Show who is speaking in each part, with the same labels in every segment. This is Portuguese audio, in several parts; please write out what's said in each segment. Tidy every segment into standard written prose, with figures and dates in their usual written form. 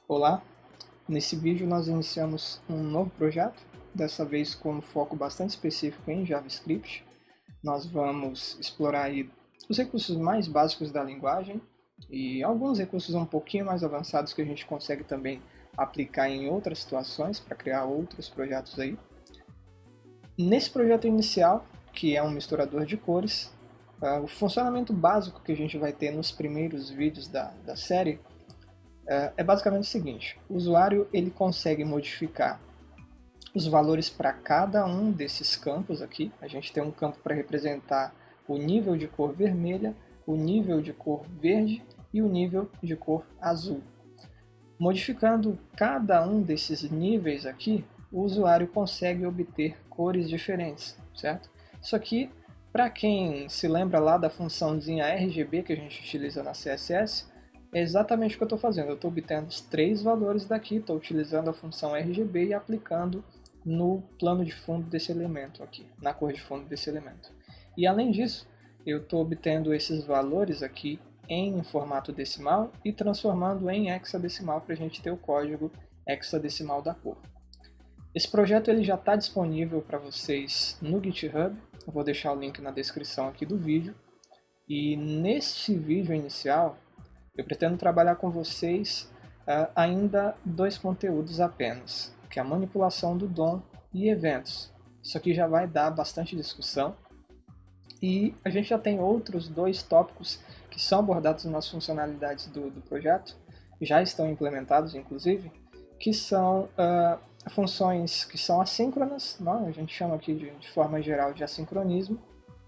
Speaker 1: Olá, nesse vídeo nós iniciamos um novo projeto, dessa vez com um foco bastante específico em JavaScript. Nós vamos explorar aí os recursos mais básicos da linguagem e alguns recursos um pouquinho mais avançados que a gente consegue também aplicar em outras situações para criar outros projetos aí. Nesse projeto inicial, que é um misturador de cores, o funcionamento básico que a gente vai ter nos primeiros vídeos da série é basicamente o seguinte: o usuário ele consegue modificar os valores para cada um desses campos aqui. A gente tem um campo para representar o nível de cor vermelha, o nível de cor verde e o nível de cor azul. Modificando cada um desses níveis aqui, o usuário consegue obter cores diferentes, certo? Isso aqui, para quem se lembra lá da funçãozinha RGB que a gente utiliza na CSS, é exatamente o que eu estou fazendo. Eu estou obtendo os três valores daqui, estou utilizando a função RGB e aplicando no plano de fundo desse elemento aqui, na cor de fundo desse elemento. E além disso, eu estou obtendo esses valores aqui em formato decimal e transformando em hexadecimal para a gente ter o código hexadecimal da cor. Esse projeto ele já está disponível para vocês no GitHub, eu vou deixar o link na descrição aqui do vídeo. E neste vídeo inicial, eu pretendo trabalhar com vocês ainda dois conteúdos apenas, que é a manipulação do DOM e eventos. Isso aqui já vai dar bastante discussão. E a gente já tem outros dois tópicos que são abordados nas funcionalidades do projeto, já estão implementados inclusive, que são funções que são assíncronas, a gente chama aqui de forma geral de assincronismo,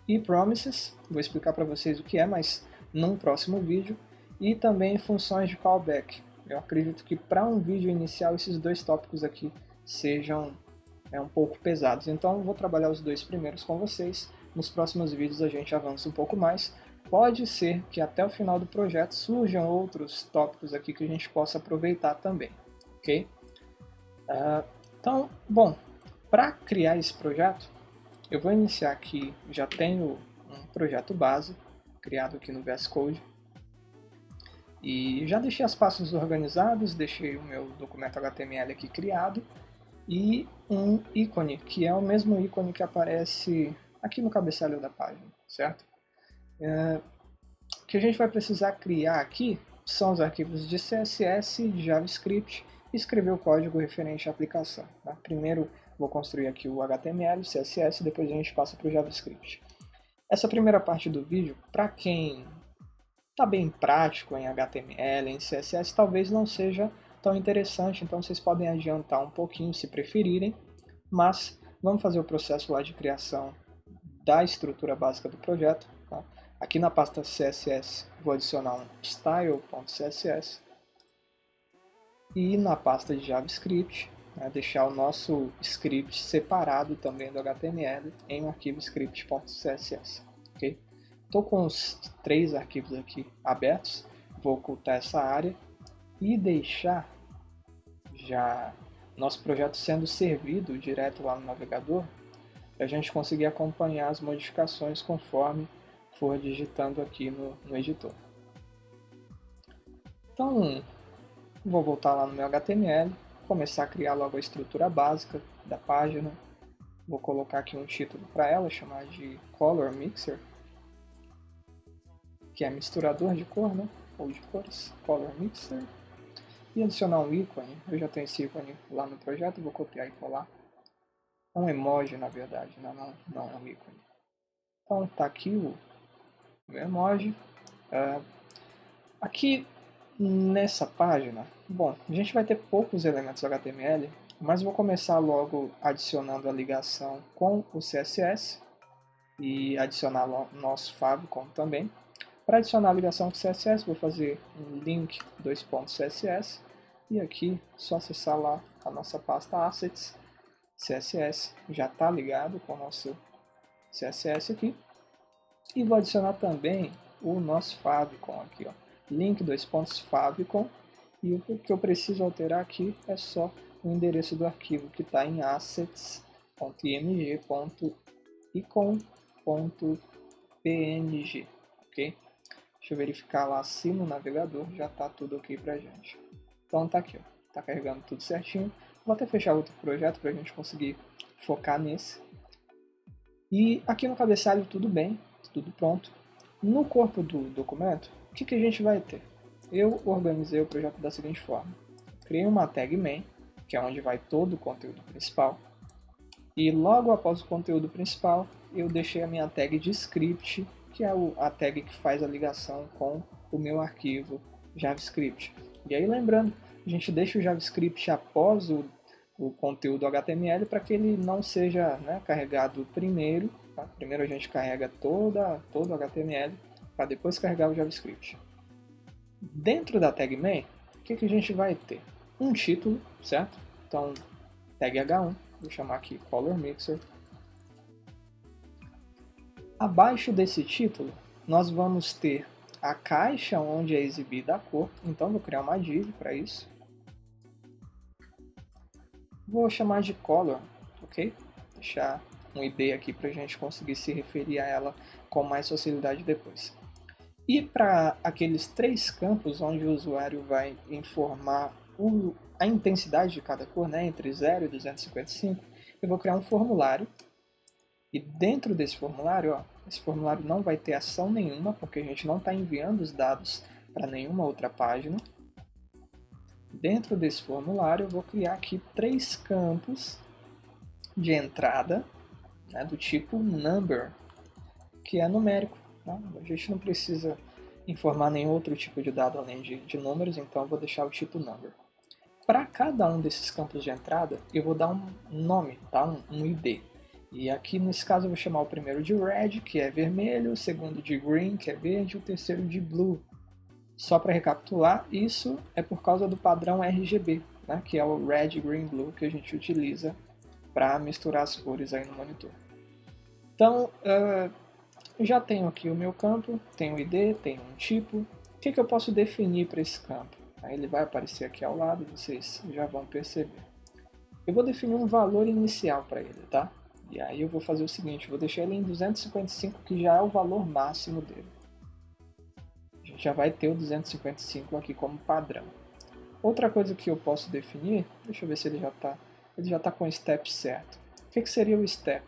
Speaker 1: e promises, vou explicar para vocês o que é, mas num próximo vídeo, e também funções de callback. Eu acredito que para um vídeo inicial esses dois tópicos aqui sejam um pouco pesados, então eu vou trabalhar os dois primeiros com vocês. Nos próximos vídeos a gente avança um pouco mais. Pode ser que até o final do projeto surjam outros tópicos aqui que a gente possa aproveitar também, ok? Então, bom, para criar esse projeto, eu vou iniciar aqui, já tenho um projeto base criado aqui no VS Code. E já deixei as pastas organizadas, deixei o meu documento HTML aqui criado e um ícone, que é o mesmo ícone que aparece aqui no cabeçalho da página, certo? O que a gente vai precisar criar aqui são os arquivos de CSS, de JavaScript e escrever o código referente à aplicação. Tá? Primeiro vou construir aqui o HTML, o CSS, depois a gente passa para o JavaScript. Essa primeira parte do vídeo, para quem está bem prático em HTML, em CSS, talvez não seja tão interessante, então vocês podem adiantar um pouquinho se preferirem, mas vamos fazer o processo lá de criação da estrutura básica do projeto. Tá? Aqui na pasta CSS vou adicionar um style.css e na pasta de JavaScript deixar o nosso script separado também do HTML em um arquivo script.css. Okay? Estou com os três arquivos aqui abertos, vou ocultar essa área e deixar já nosso projeto sendo servido direto lá no navegador, para a gente conseguir acompanhar as modificações conforme for digitando aqui no editor. Então, vou voltar lá no meu HTML, começar a criar logo a estrutura básica da página. Vou colocar aqui um título para ela, chamar de Color Mixer, que é misturador de cor, ou de cores, Color Mixer. E adicionar um ícone, eu já tenho esse ícone lá no projeto, vou copiar e colar. Um emoji, na verdade, não um ícone. Então está aqui o meu emoji. Aqui nessa página, bom, a gente vai ter poucos elementos HTML, mas vou começar logo adicionando a ligação com o CSS e adicionar o nosso favicon também. Para adicionar a ligação com o CSS, vou fazer um link .css e aqui só acessar lá a nossa pasta assets. CSS já está ligado com o nosso CSS aqui. E vou adicionar também o nosso favicon aqui, link .favicon, e o que eu preciso alterar aqui é só o endereço do arquivo que está em assets.img.icon.png, ok? Deixa eu verificar lá assim no navegador, já está tudo ok para a gente. Então tá aqui, ó, tá carregando tudo certinho. Vou até fechar outro projeto para a gente conseguir focar nesse. E aqui no cabeçalho tudo bem, tudo pronto. No corpo do documento, o que a gente vai ter? Eu organizei o projeto da seguinte forma. Criei uma tag main, que é onde vai todo o conteúdo principal. E logo após o conteúdo principal, eu deixei a minha tag de script, que é a tag que faz a ligação com o meu arquivo JavaScript. E aí lembrando, a gente deixa o JavaScript após o conteúdo HTML para que ele não seja, né, carregado primeiro. Tá? Primeiro a gente carrega todo o HTML para depois carregar o JavaScript. Dentro da tag main, o que a gente vai ter? Um título, certo? Então, tag H1, vou chamar aqui Color Mixer. Abaixo desse título, nós vamos ter a caixa onde é exibida a cor, então vou criar uma div para isso. Vou chamar de Color, ok? Deixar um ID aqui para a gente conseguir se referir a ela com mais facilidade depois. E para aqueles 3 campos onde o usuário vai informar a intensidade de cada cor, né, entre 0 e 255, eu vou criar um formulário. E dentro desse formulário, ó, esse formulário não vai ter ação nenhuma, porque a gente não está enviando os dados para nenhuma outra página. Dentro desse formulário, eu vou criar aqui 3 campos de entrada, né, do tipo number, que é numérico. Tá? A gente não precisa informar nenhum outro tipo de dado além de números, então eu vou deixar o tipo number. Para cada um desses campos de entrada, eu vou dar um nome, tá? um ID. E aqui nesse caso eu vou chamar o primeiro de red, que é vermelho, o segundo de green, que é verde, e o terceiro de blue. Só para recapitular, isso é por causa do padrão RGB, né? Que é o red, green, blue que a gente utiliza para misturar as cores aí no monitor. Então, já tenho aqui o meu campo, tenho o ID, tenho um tipo. O que eu posso definir para esse campo? Aí ele vai aparecer aqui ao lado, vocês já vão perceber. Eu vou definir um valor inicial para ele, tá? E aí eu vou fazer o seguinte, vou deixar ele em 255, que já é o valor máximo dele. A gente já vai ter o 255 aqui como padrão. Outra coisa que eu posso definir, deixa eu ver se ele já está com o step certo. O que seria o step?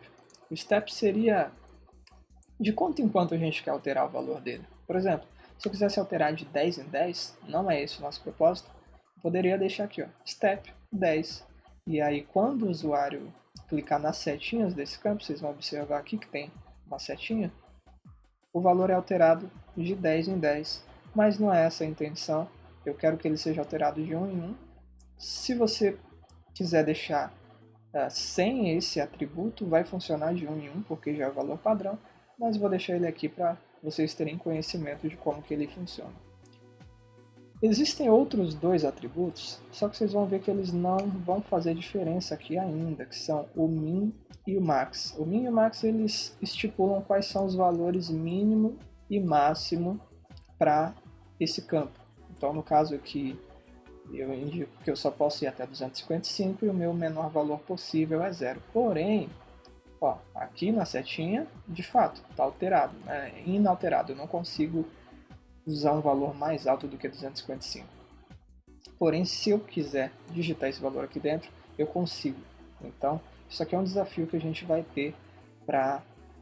Speaker 1: O step seria de quanto em quanto a gente quer alterar o valor dele. Por exemplo, se eu quisesse alterar de 10 em 10, não é esse o nosso propósito, eu poderia deixar aqui, ó, step 10. E aí quando o usuário clicar nas setinhas desse campo, vocês vão observar aqui que tem uma setinha, o valor é alterado de 10 em 10, mas não é essa a intenção, eu quero que ele seja alterado de 1 em 1. Se você quiser deixar sem esse atributo, vai funcionar de 1 em 1, porque já é o valor padrão, mas vou deixar ele aqui para vocês terem conhecimento de como que ele funciona. Existem outros 2 atributos, só que vocês vão ver que eles não vão fazer diferença aqui ainda, que são o min e o max. O min e o max eles estipulam quais são os valores mínimo e máximo para esse campo. Então no caso aqui eu indico que eu só posso ir até 255 e o meu menor valor possível é 0. Porém, ó, aqui na setinha, de fato, está alterado, né? Inalterado, eu não consigo usar um valor mais alto do que 255. Porém, se eu quiser digitar esse valor aqui dentro, eu consigo. Então, isso aqui é um desafio que a gente vai ter para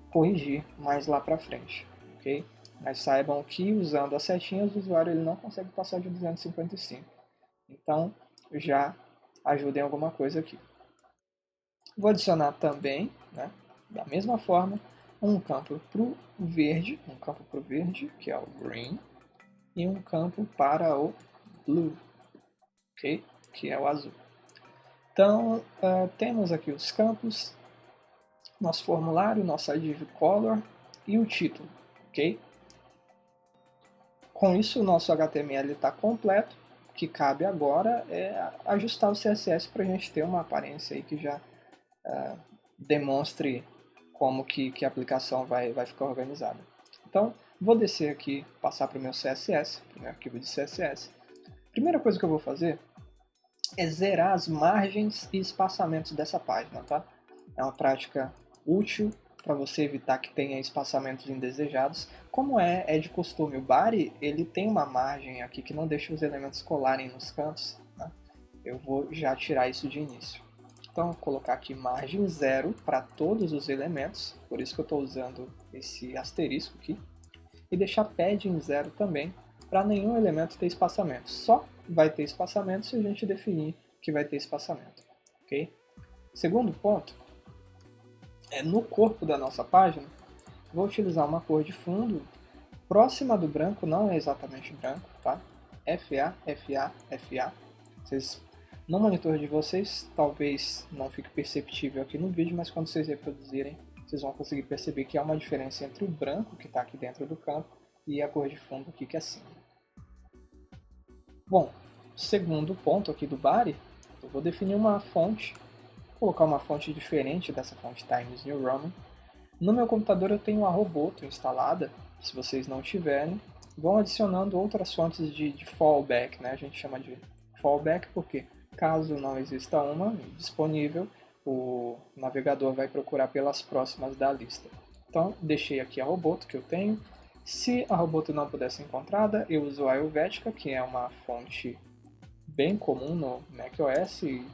Speaker 1: corrigir mais lá para frente, ok? Mas saibam que usando as setinhas, o usuário ele não consegue passar de 255. Então, já ajuda em alguma coisa aqui. Vou adicionar também, né, da mesma forma, um campo para o verde, que é o green, e um campo para o blue, ok? Que é o azul. Então, temos aqui os campos, nosso formulário, nossa div color e o título, ok? Com isso, o nosso HTML está completo. O que cabe agora é ajustar o CSS para a gente ter uma aparência aí que já demonstre como que a aplicação vai ficar organizada. Então, vou descer aqui, passar para o meu CSS, para o meu arquivo de CSS. Primeira coisa que eu vou fazer é zerar as margens e espaçamentos dessa página, tá? É uma prática útil para você evitar que tenha espaçamentos indesejados. Como é de costume, o body ele tem uma margem aqui que não deixa os elementos colarem nos cantos. eu vou já tirar isso de início. Então, vou colocar aqui margem 0 para todos os elementos, por isso que eu estou usando esse asterisco aqui, e deixar padding 0 também, para nenhum elemento ter espaçamento. Só vai ter espaçamento se a gente definir que vai ter espaçamento. Okay? Segundo ponto, no corpo da nossa página, vou utilizar uma cor de fundo próxima do branco, não é exatamente branco, tá? FA, FA, FA. No monitor de vocês, talvez não fique perceptível aqui no vídeo, mas quando vocês reproduzirem, vocês vão conseguir perceber que há uma diferença entre o branco, que está aqui dentro do campo, e a cor de fundo aqui, que é cinza. Bom, segundo ponto aqui do body, eu vou definir uma fonte, colocar uma fonte diferente dessa fonte Times New Roman. No meu computador eu tenho a Roboto instalada, se vocês não tiverem, vão adicionando outras fontes de fallback, né? A gente chama de fallback porque caso não exista uma disponível, o navegador vai procurar pelas próximas da lista. Então, deixei aqui a Roboto que eu tenho. Se a Roboto não puder ser encontrada, eu uso a Helvetica, que é uma fonte bem comum no macOS e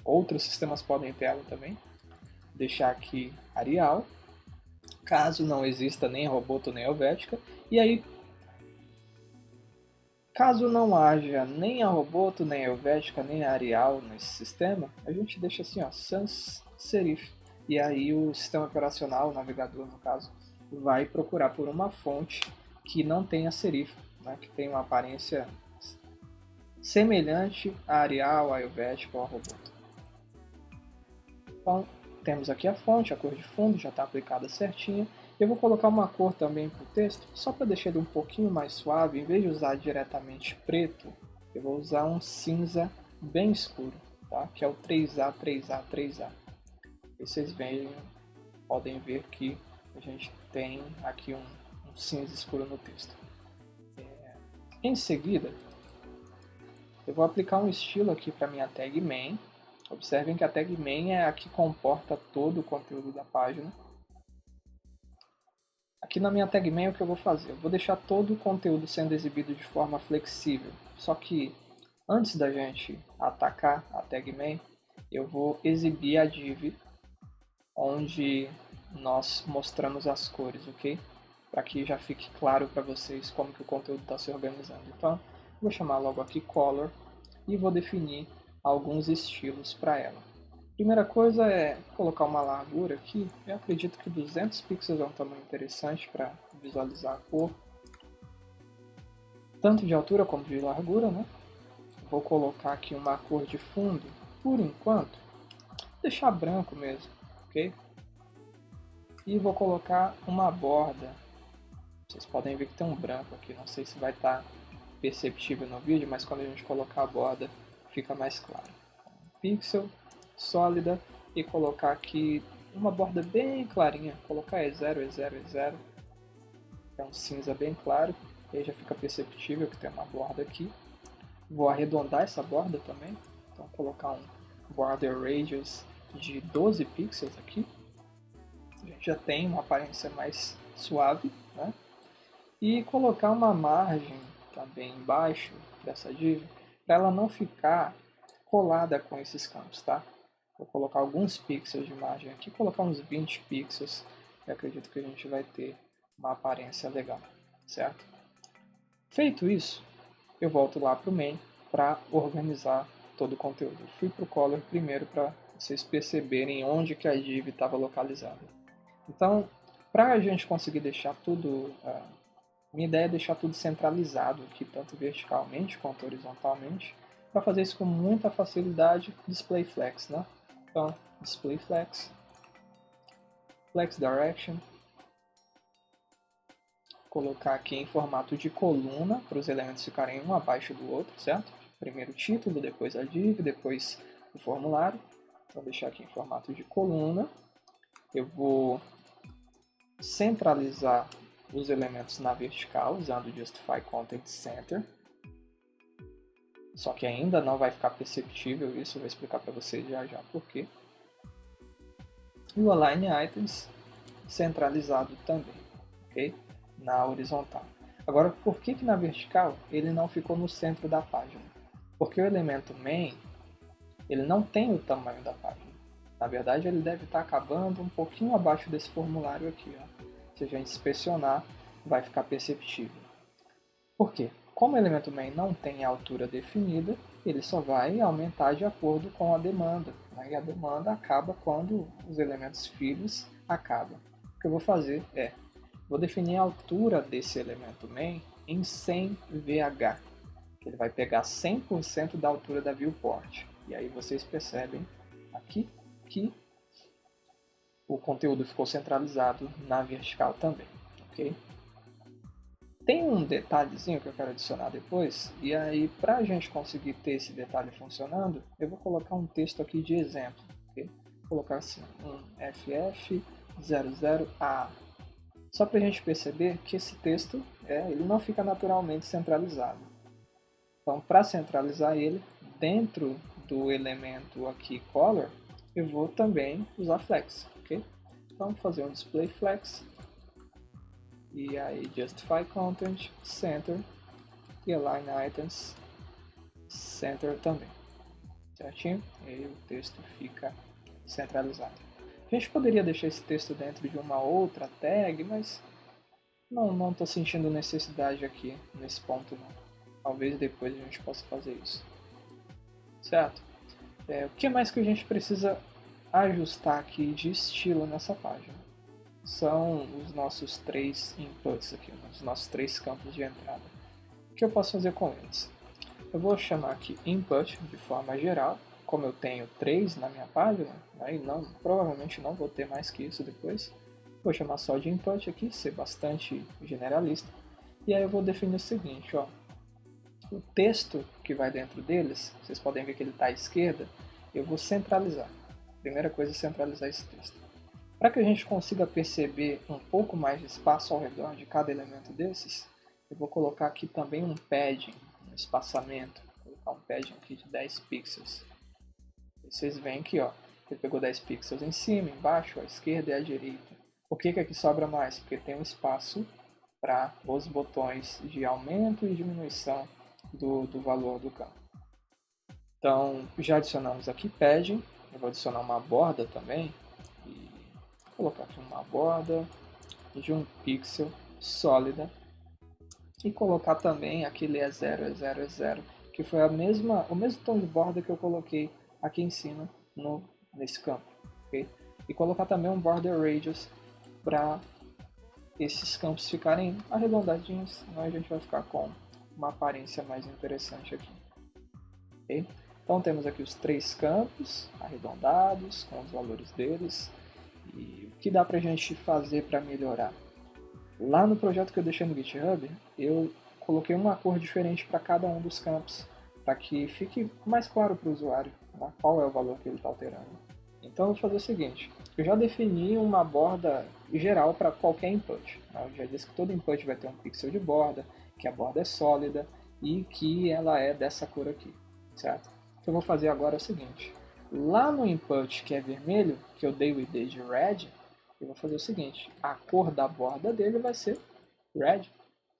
Speaker 1: outros sistemas podem ter ela também. Deixar aqui Arial, caso não exista nem a Roboto nem a Helvetica. E aí, caso não haja nem a Roboto, nem a Helvetica, nem a Arial nesse sistema, a gente deixa assim, ó, sans serif. E aí o sistema operacional, o navegador no caso, vai procurar por uma fonte que não tenha serif, né, que tenha uma aparência semelhante a Arial, a Helvetica ou a Roboto. Então, temos aqui a fonte, a cor de fundo já está aplicada certinho. Eu vou colocar uma cor também para o texto, só para deixar ele um pouquinho mais suave. Em vez de usar diretamente preto, eu vou usar um cinza bem escuro, tá? Que é o 3A, 3A, 3A. E vocês podem ver que a gente tem aqui um cinza escuro no texto. Em seguida, eu vou aplicar um estilo aqui para minha tag main. Observem que a tag main é a que comporta todo o conteúdo da página. Aqui na minha tag main o que eu vou fazer? Eu vou deixar todo o conteúdo sendo exibido de forma flexível. Só que antes da gente atacar a tag main, eu vou exibir a div onde nós mostramos as cores, ok? Para que já fique claro para vocês como que o conteúdo está se organizando. Então, vou chamar logo aqui color e vou definir alguns estilos para ela. Primeira coisa é colocar uma largura aqui. Eu acredito que 200 pixels é um tamanho interessante para visualizar a cor. Tanto de altura como de largura, né? Vou colocar aqui uma cor de fundo, por enquanto, deixar branco mesmo, ok? E vou colocar uma borda. Vocês podem ver que tem um branco aqui, não sei se vai estar perceptível no vídeo, mas quando a gente colocar a borda fica mais claro. Pixel sólida e colocar aqui uma borda bem clarinha, colocar E0, E0, E0, é um cinza bem claro, e aí já fica perceptível que tem uma borda aqui. Vou arredondar essa borda também, então colocar um border radius de 12 pixels aqui, a gente já tem uma aparência mais suave, né? E colocar uma margem também embaixo dessa div, para ela não ficar colada com esses campos, tá? Vou colocar alguns pixels de margem aqui, colocar uns 20 pixels, e acredito que a gente vai ter uma aparência legal, certo? Feito isso, eu volto lá para o main para organizar todo o conteúdo. Eu fui para o color primeiro para vocês perceberem onde que a div estava localizada. Então, para a gente conseguir deixar tudo, minha ideia é deixar tudo centralizado aqui, tanto verticalmente quanto horizontalmente. Para fazer isso com muita facilidade, display flex, né? Então, display flex, flex direction, colocar aqui em formato de coluna para os elementos ficarem um abaixo do outro, certo? Primeiro o título, depois a div, depois o formulário. Então, deixar aqui em formato de coluna. Eu vou centralizar os elementos na vertical usando o Justify Content Center. Só que ainda não vai ficar perceptível isso, eu vou explicar para vocês já por quê. E o Align Items centralizado também, ok? Na horizontal. Agora, por que na vertical ele não ficou no centro da página? Porque o elemento main, ele não tem o tamanho da página. Na verdade, ele deve estar acabando um pouquinho abaixo desse formulário aqui. Ó. Se a gente inspecionar, vai ficar perceptível. Por quê? Como o elemento main não tem altura definida, ele só vai aumentar de acordo com a demanda. Né? E a demanda acaba quando os elementos filhos acabam. O que eu vou fazer é, vou definir a altura desse elemento main em 100 VH, que ele vai pegar 100% da altura da viewport. E aí vocês percebem aqui que o conteúdo ficou centralizado na vertical também. Okay? Tem um detalhezinho que eu quero adicionar depois, e aí para a gente conseguir ter esse detalhe funcionando, eu vou colocar um texto aqui de exemplo. Okay? Vou colocar assim, um ff00a. Só para a gente perceber que esse texto ele não fica naturalmente centralizado. Então, para centralizar ele, dentro do elemento aqui color, eu vou também usar flex. Okay? Então, vou fazer um display flex. E aí, justify content, center, e align items, center também. Certinho? E aí o texto fica centralizado. A gente poderia deixar esse texto dentro de uma outra tag, mas não estou sentindo necessidade aqui, nesse ponto não. Talvez depois a gente possa fazer isso. Certo? O que mais que a gente precisa ajustar aqui de estilo nessa página? São os nossos 3 inputs aqui, os nossos 3 campos de entrada. O que eu posso fazer com eles? Eu vou chamar aqui input de forma geral, como eu tenho 3 na minha página, né, e provavelmente não vou ter mais que isso depois. Vou chamar só de input aqui, ser bastante generalista. E aí eu vou definir o seguinte, ó, o texto que vai dentro deles, vocês podem ver que ele está à esquerda, eu vou centralizar. Primeira coisa é centralizar esse texto. Para que a gente consiga perceber um pouco mais de espaço ao redor de cada elemento desses, eu vou colocar aqui também um padding, um espaçamento. Vou colocar um padding aqui de 10 pixels. Vocês veem que ó, ele pegou 10 pixels em cima, embaixo, à esquerda e à direita. Por que aqui sobra mais? Porque tem um espaço para os botões de aumento e diminuição do valor do campo. Então, já adicionamos aqui padding. Eu vou adicionar uma borda também. Vou colocar aqui uma borda de 1 pixel sólida e colocar também aquele E0, que foi o mesmo tom de borda que eu coloquei aqui em cima nesse campo. Okay? E colocar também um border radius para esses campos ficarem arredondadinhos, senão a gente vai ficar com uma aparência mais interessante aqui. Okay? Então temos aqui os 3 campos arredondados com os valores deles. E o que dá pra gente fazer para melhorar? Lá no projeto que eu deixei no GitHub, eu coloquei uma cor diferente para cada um dos campos, para que fique mais claro para o usuário, né, qual é o valor que ele está alterando. Então eu vou fazer o seguinte, eu já defini uma borda geral para qualquer input. Né? Eu já disse que todo input vai ter um pixel de borda, que a borda é sólida e que ela é dessa cor aqui, certo? O que eu vou fazer agora é o seguinte, lá no input que é vermelho, que eu dei o ID de red, eu vou fazer o seguinte, a cor da borda dele vai ser red,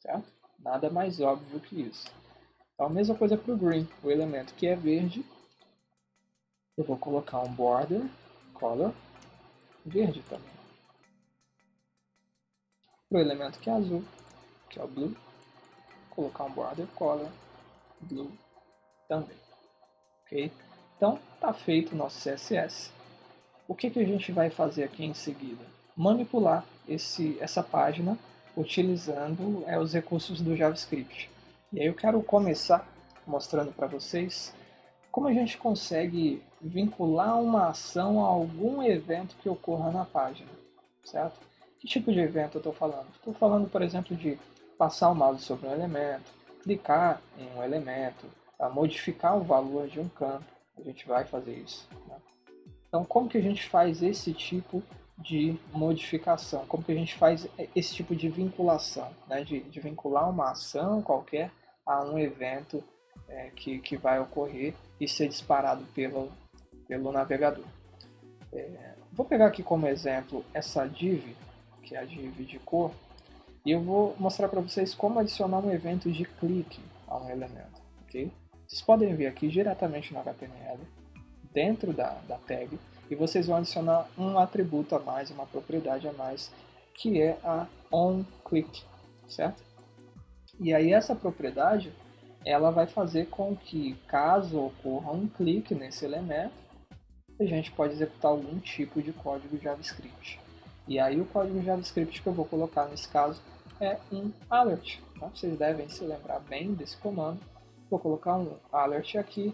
Speaker 1: certo? Nada mais óbvio que isso. Então a mesma coisa para o green, o elemento que é verde, eu vou colocar um border color verde também. Para o elemento que é azul, que é o blue, vou colocar um border color blue também. Ok? Então está feito o nosso CSS. O que a gente vai fazer aqui em seguida? Manipular essa página utilizando os recursos do JavaScript. E aí eu quero começar mostrando para vocês como a gente consegue vincular uma ação a algum evento que ocorra na página, certo? Que tipo de evento eu estou falando? Estou falando, por exemplo, de passar o mouse sobre um elemento, clicar em um elemento, modificar o valor de um campo. A gente vai fazer isso, né? Então, como que a gente faz esse tipo de modificação? Como que a gente faz esse tipo de vinculação? Né? De vincular uma ação qualquer a um evento que vai ocorrer e ser disparado pelo navegador. Vou pegar aqui como exemplo essa div, que é a div de cor, e eu vou mostrar para vocês como adicionar um evento de clique a um elemento. Okay? Vocês podem ver aqui diretamente no HTML. dentro da tag e vocês vão adicionar um atributo a mais, uma propriedade a mais, que é a onClick, certo? E aí essa propriedade, ela vai fazer com que, caso ocorra um clique nesse elemento, a gente pode executar algum tipo de código JavaScript. E aí o código JavaScript que eu vou colocar nesse caso é um alert. Tá? Vocês devem se lembrar bem desse comando. Vou colocar um alert aqui,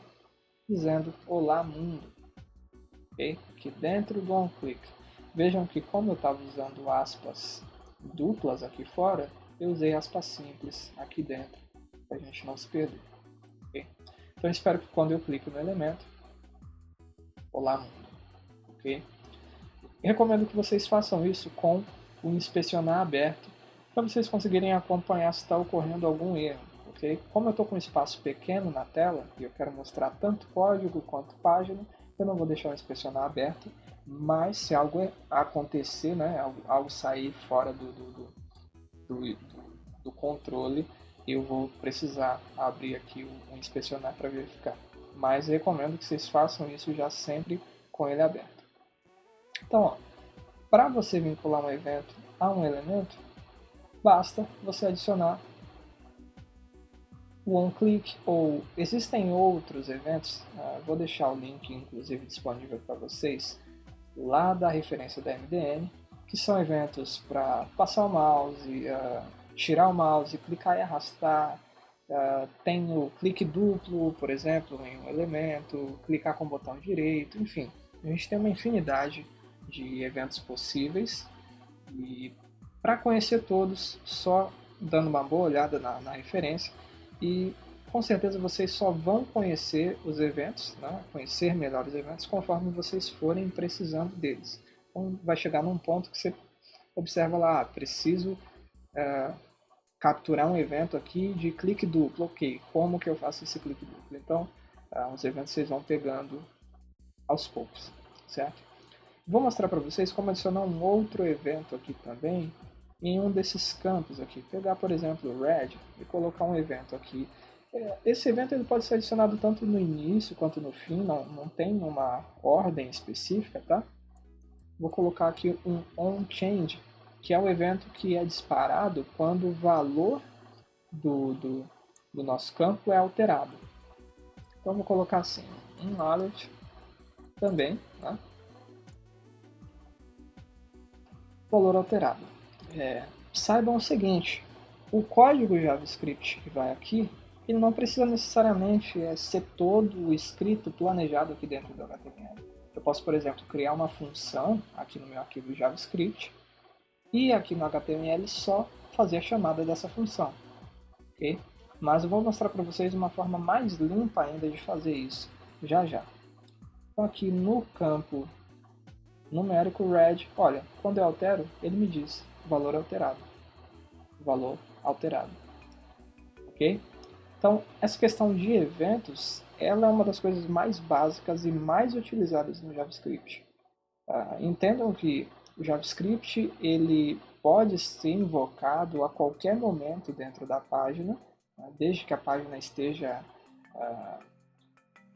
Speaker 1: dizendo olá mundo. Okay? Aqui dentro do onClick. Vejam que como eu estava usando aspas duplas aqui fora, eu usei aspas simples aqui dentro, para a gente não se perder. Okay? Então eu espero que quando eu clico no elemento, olá mundo. Okay? Recomendo que vocês façam isso com o inspecionar aberto, para vocês conseguirem acompanhar se está ocorrendo algum erro. Okay? Como eu estou com um espaço pequeno na tela, e eu quero mostrar tanto código quanto página, eu não vou deixar o inspecionar aberto, mas se algo acontecer, né, algo sair fora do controle, eu vou precisar abrir aqui o inspecionar para verificar. Mas recomendo que vocês façam isso já sempre com ele aberto. Então, para você vincular um evento a um elemento, basta você adicionar o onClick, ou existem outros eventos, vou deixar o link inclusive disponível para vocês lá da referência da MDN, que são eventos para passar o mouse, tirar o mouse, clicar e arrastar, tem o clique duplo, por exemplo, em um elemento, clicar com o botão direito, enfim, a gente tem uma infinidade de eventos possíveis e para conhecer todos, só dando uma boa olhada na referência e com certeza vocês só vão conhecer os eventos, né? Conhecer melhor os eventos conforme vocês forem precisando deles. Então vai chegar num ponto que você observa lá, preciso capturar um evento aqui de clique duplo, ok, como que eu faço esse clique duplo? Então os eventos vocês vão pegando aos poucos, certo? Vou mostrar para vocês como adicionar um outro evento aqui também em um desses campos aqui. Pegar, por exemplo, o Red e colocar um evento aqui. Esse evento ele pode ser adicionado tanto no início quanto no fim, não tem uma ordem específica, tá? Vou colocar aqui um onChange, que é o evento que é disparado quando o valor do nosso campo é alterado. Então vou colocar assim, um alert também, tá? Valor alterado. Saibam o seguinte, o código JavaScript que vai aqui, ele não precisa necessariamente ser todo escrito, planejado aqui dentro do HTML. Eu posso, por exemplo, criar uma função aqui no meu arquivo JavaScript e aqui no HTML só fazer a chamada dessa função. Okay? Mas eu vou mostrar para vocês uma forma mais limpa ainda de fazer isso, já já. Então aqui no campo numérico red, olha, quando eu altero, ele me diz valor alterado. Valor alterado. Ok? Então, essa questão de eventos, ela é uma das coisas mais básicas e mais utilizadas no JavaScript. Entendam que o JavaScript ele pode ser invocado a qualquer momento dentro da página, desde que a página esteja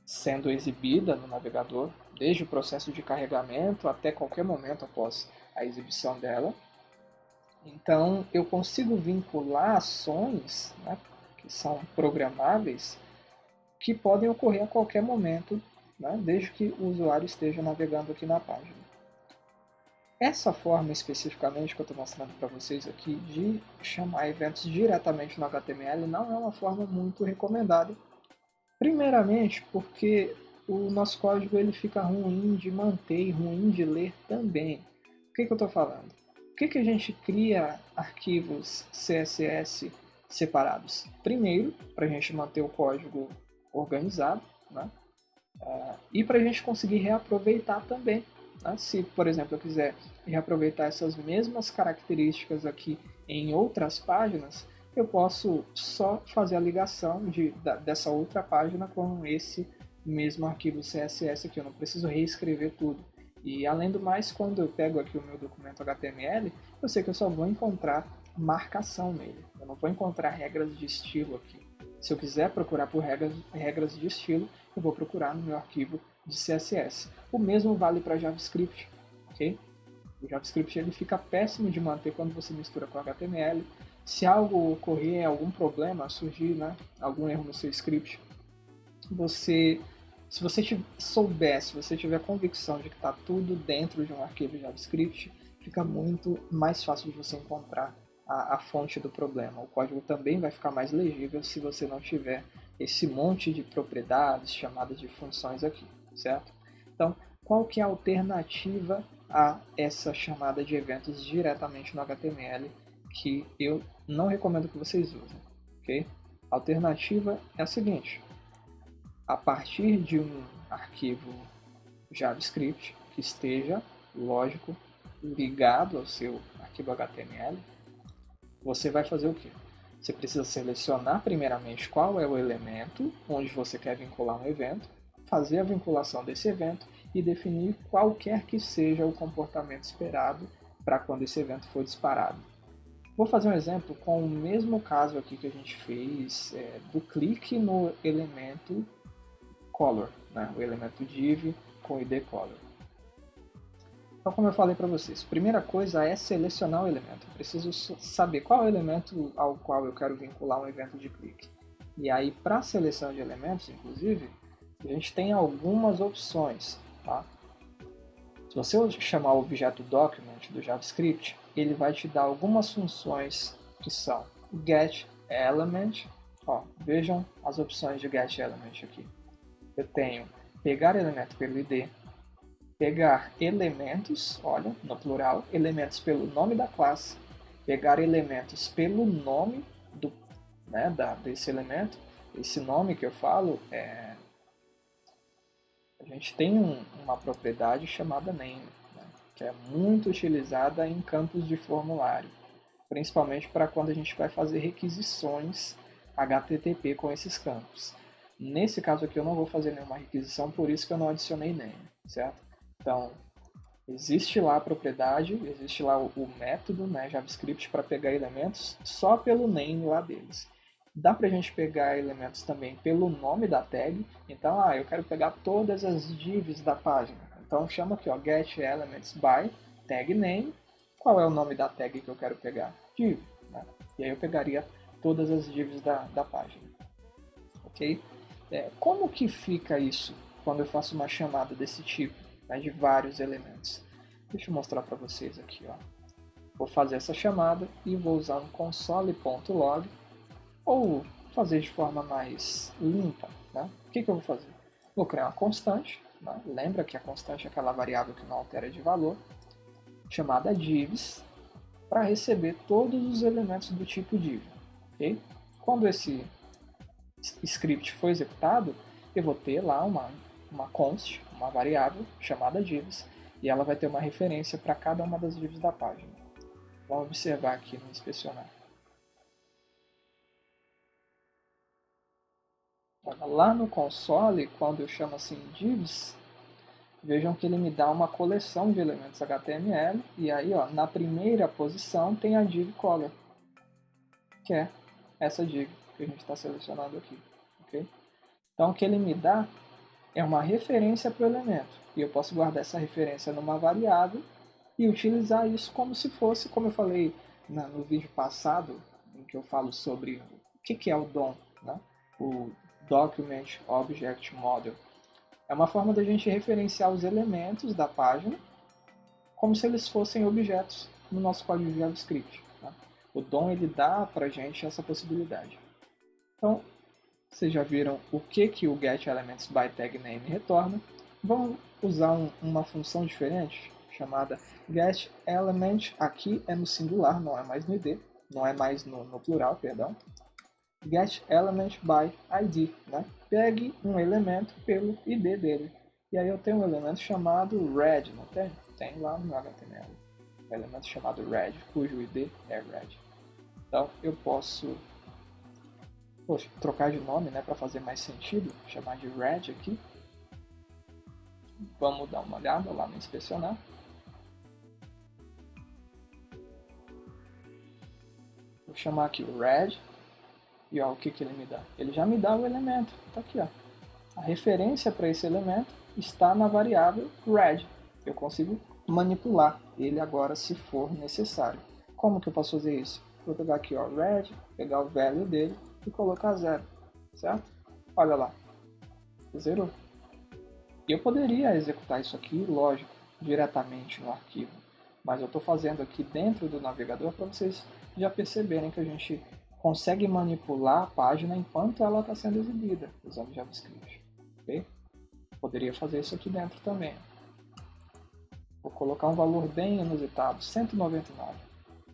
Speaker 1: sendo exibida no navegador, desde o processo de carregamento até qualquer momento após a exibição dela. Então, eu consigo vincular ações, né, que são programáveis, que podem ocorrer a qualquer momento, né, desde que o usuário esteja navegando aqui na página. Essa forma especificamente que eu estou mostrando para vocês aqui de chamar eventos diretamente no HTML não é uma forma muito recomendada. Primeiramente porque o nosso código ele fica ruim de manter e ruim de ler também. O que eu estou falando? Por que a gente cria arquivos CSS separados? Primeiro, para a gente manter o código organizado, né? E para a gente conseguir reaproveitar também. Né? Se, por exemplo, eu quiser reaproveitar essas mesmas características aqui em outras páginas, eu posso só fazer a ligação dessa outra página com esse mesmo arquivo CSS aqui. Eu não preciso reescrever tudo. E além do mais, quando eu pego aqui o meu documento HTML, eu sei que eu só vou encontrar marcação nele. Eu não vou encontrar regras de estilo aqui. Se eu quiser procurar por regras de estilo, eu vou procurar no meu arquivo de CSS. O mesmo vale para JavaScript, ok? O JavaScript ele fica péssimo de manter quando você mistura com HTML. Se algo ocorrer, algum problema, surgir, né, algum erro no seu script, se você souber, se você tiver convicção de que está tudo dentro de um arquivo JavaScript, fica muito mais fácil de você encontrar a fonte do problema. O código também vai ficar mais legível se você não tiver esse monte de propriedades chamadas de funções aqui, certo? Então, qual que é a alternativa a essa chamada de eventos diretamente no HTML que eu não recomendo que vocês usem, ok? A alternativa é a seguinte: a partir de um arquivo JavaScript que esteja, lógico, ligado ao seu arquivo HTML, você vai fazer o quê? Você precisa selecionar primeiramente qual é o elemento onde você quer vincular um evento, fazer a vinculação desse evento e definir qualquer que seja o comportamento esperado para quando esse evento for disparado. Vou fazer um exemplo com o mesmo caso aqui que a gente fez do clique no elemento color, né? O elemento div com id color. Então, como eu falei para vocês, primeira coisa é selecionar o elemento. Eu preciso saber qual é o elemento ao qual eu quero vincular um evento de clique. E aí, para a seleção de elementos, inclusive, a gente tem algumas opções. Tá? Se você chamar o objeto document do JavaScript, ele vai te dar algumas funções que são getElement. Vejam as opções de getElement aqui. Eu tenho pegar elemento pelo ID, pegar elementos, olha, no plural, elementos pelo nome da classe, pegar elementos pelo nome desse elemento. Esse nome que eu falo, a gente tem uma propriedade chamada name, né, que é muito utilizada em campos de formulário, principalmente para quando a gente vai fazer requisições HTTP com esses campos. Nesse caso aqui eu não vou fazer nenhuma requisição, por isso que eu não adicionei name, certo? Então, existe lá a propriedade, existe lá o método, né, JavaScript, para pegar elementos só pelo name lá deles. Dá para a gente pegar elementos também pelo nome da tag. Então, eu quero pegar todas as divs da página. Então, chama aqui, getElements by tag name. Qual é o nome da tag que eu quero pegar? Div. Né? E aí eu pegaria todas as divs da página. Ok? Como que fica isso quando eu faço uma chamada desse tipo, né, de vários elementos? Deixa eu mostrar para vocês aqui. Vou fazer essa chamada e vou usar um console.log ou fazer de forma mais limpa. Né? O que eu vou fazer? Vou criar uma constante. Né? Lembra que a constante é aquela variável que não altera de valor, chamada divs, para receber todos os elementos do tipo div. Okay? Quando esse script for executado, eu vou ter lá uma const, uma variável chamada divs, e ela vai ter uma referência para cada uma das divs da página. Vamos observar aqui no inspecionar. Lá no console, quando eu chamo assim divs, vejam que ele me dá uma coleção de elementos HTML, e aí na primeira posição tem a div color, que é essa div que a gente está selecionando aqui. Okay? Então o que ele me dá é uma referência para o elemento, e eu posso guardar essa referência numa variável e utilizar isso como se fosse, como eu falei no vídeo passado, em que eu falo sobre o que é o DOM, né? O Document Object Model. É uma forma da gente referenciar os elementos da página como se eles fossem objetos no nosso código de JavaScript. Tá? O DOM ele dá para a gente essa possibilidade. Então, vocês já viram o que o getElementsByTagName retorna. Vamos usar uma função diferente, chamada getElement. Aqui é no singular, não é mais no id, não é mais no plural, perdão. getElementById, né? Pegue um elemento pelo id dele. E aí eu tenho um elemento chamado red, não tem? Tem lá no HTML. Um elemento chamado red, cujo id é red. Então eu posso trocar de nome, né, para fazer mais sentido, chamar de red aqui. Vamos dar uma olhada lá no inspecionar. Vou chamar aqui o red E ó, o que ele me dá? Ele já me dá o elemento. Tá aqui, ó. A referência para esse elemento está na variável red. Eu consigo manipular ele agora se for necessário. Como que eu posso fazer isso? Vou pegar aqui, ó, red, pegar o value dele e colocar 0, certo? Olha lá, zerou. E eu poderia executar isso aqui, lógico, diretamente no arquivo, mas eu estou fazendo aqui dentro do navegador para vocês já perceberem que a gente consegue manipular a página enquanto ela está sendo exibida, usando JavaScript. Okay? Poderia fazer isso aqui dentro também. Vou colocar um valor bem inusitado, 199.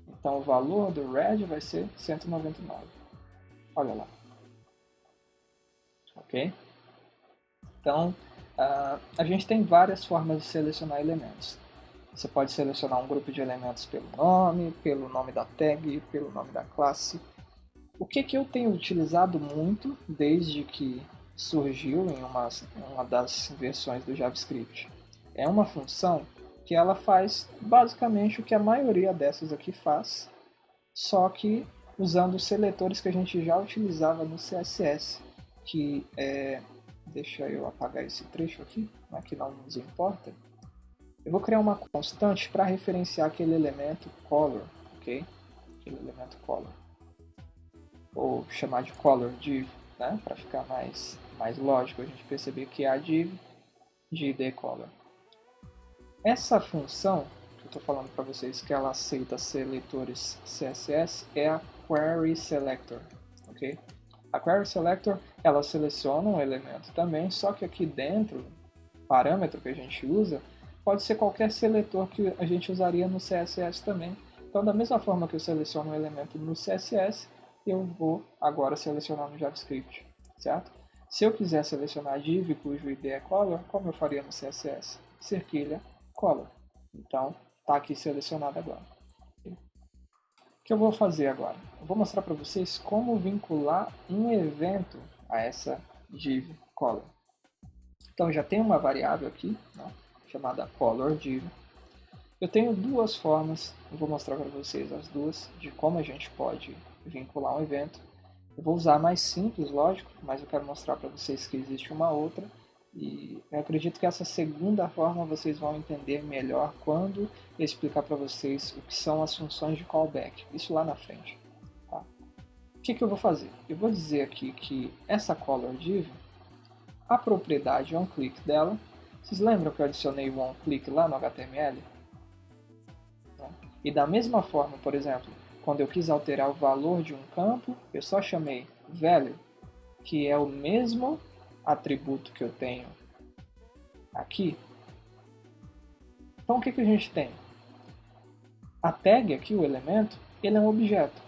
Speaker 1: Então o valor do red vai ser 199. Olha lá. Ok? Então, a gente tem várias formas de selecionar elementos. Você pode selecionar um grupo de elementos pelo nome da tag, pelo nome da classe. O que eu tenho utilizado muito desde que surgiu em uma das versões do JavaScript é uma função que ela faz basicamente o que a maioria dessas aqui faz, só que usando os seletores que a gente já utilizava no CSS, que é... Deixa eu apagar esse trecho aqui, que não nos importa. Eu vou criar uma constante para referenciar aquele elemento color, ok? Aquele elemento color. Ou chamar de color div, né? Para ficar mais lógico a gente perceber que é a div de color. Essa função que eu estou falando para vocês que ela aceita seletores CSS é a query selector, ok? A query selector ela seleciona um elemento também, só que aqui dentro, o parâmetro que a gente usa pode ser qualquer seletor que a gente usaria no CSS também. Então, da mesma forma que eu seleciono um elemento no CSS, eu vou agora selecionar no JavaScript, certo? Se eu quiser selecionar a div cujo ID é color, como eu faria no CSS? Cerquilha color. Então, está aqui selecionado agora. O que eu vou fazer agora? Eu vou mostrar para vocês como vincular um evento a essa div color. Então, já tem uma variável aqui, né, chamada colorDiv. Eu tenho duas formas, eu vou mostrar para vocês as duas, de como a gente pode vincular um evento. Eu vou usar a mais simples, lógico, mas eu quero mostrar para vocês que existe uma outra. E eu acredito que essa segunda forma vocês vão entender melhor quando eu explicar para vocês o que são as funções de callback, isso lá na frente. Tá? O que eu vou fazer? Eu vou dizer aqui que essa colorDiv, a propriedade onClick dela, vocês lembram que eu adicionei o onClick lá no HTML? E da mesma forma, por exemplo, quando eu quis alterar o valor de um campo, eu só chamei value, que é o mesmo atributo que eu tenho aqui. Então o que a gente tem? A tag aqui, o elemento, ele é um objeto.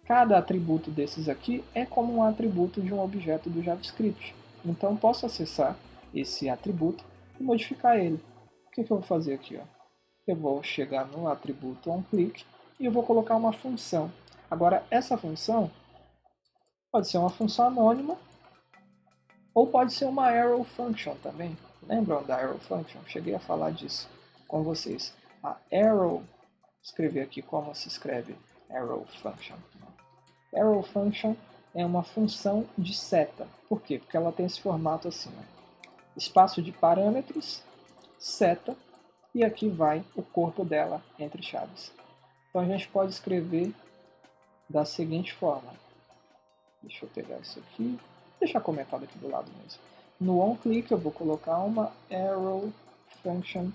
Speaker 1: Cada atributo desses aqui é como um atributo de um objeto do JavaScript. Então posso acessar esse atributo e modificar ele. O que eu vou fazer aqui? Eu vou chegar no atributo onClick e eu vou colocar uma função. Agora essa função pode ser uma função anônima ou pode ser uma arrow function também. Lembram da arrow function? Cheguei a falar disso com vocês. A arrow, vou escrever aqui como se escreve arrow function. Arrow function é uma função de seta. Por quê? Porque ela tem esse formato assim. Espaço de parâmetros, seta, e aqui vai o corpo dela entre chaves. Então a gente pode escrever da seguinte forma. Deixa eu pegar isso aqui. Deixar comentado aqui do lado mesmo. No onClick eu vou colocar uma arrow function,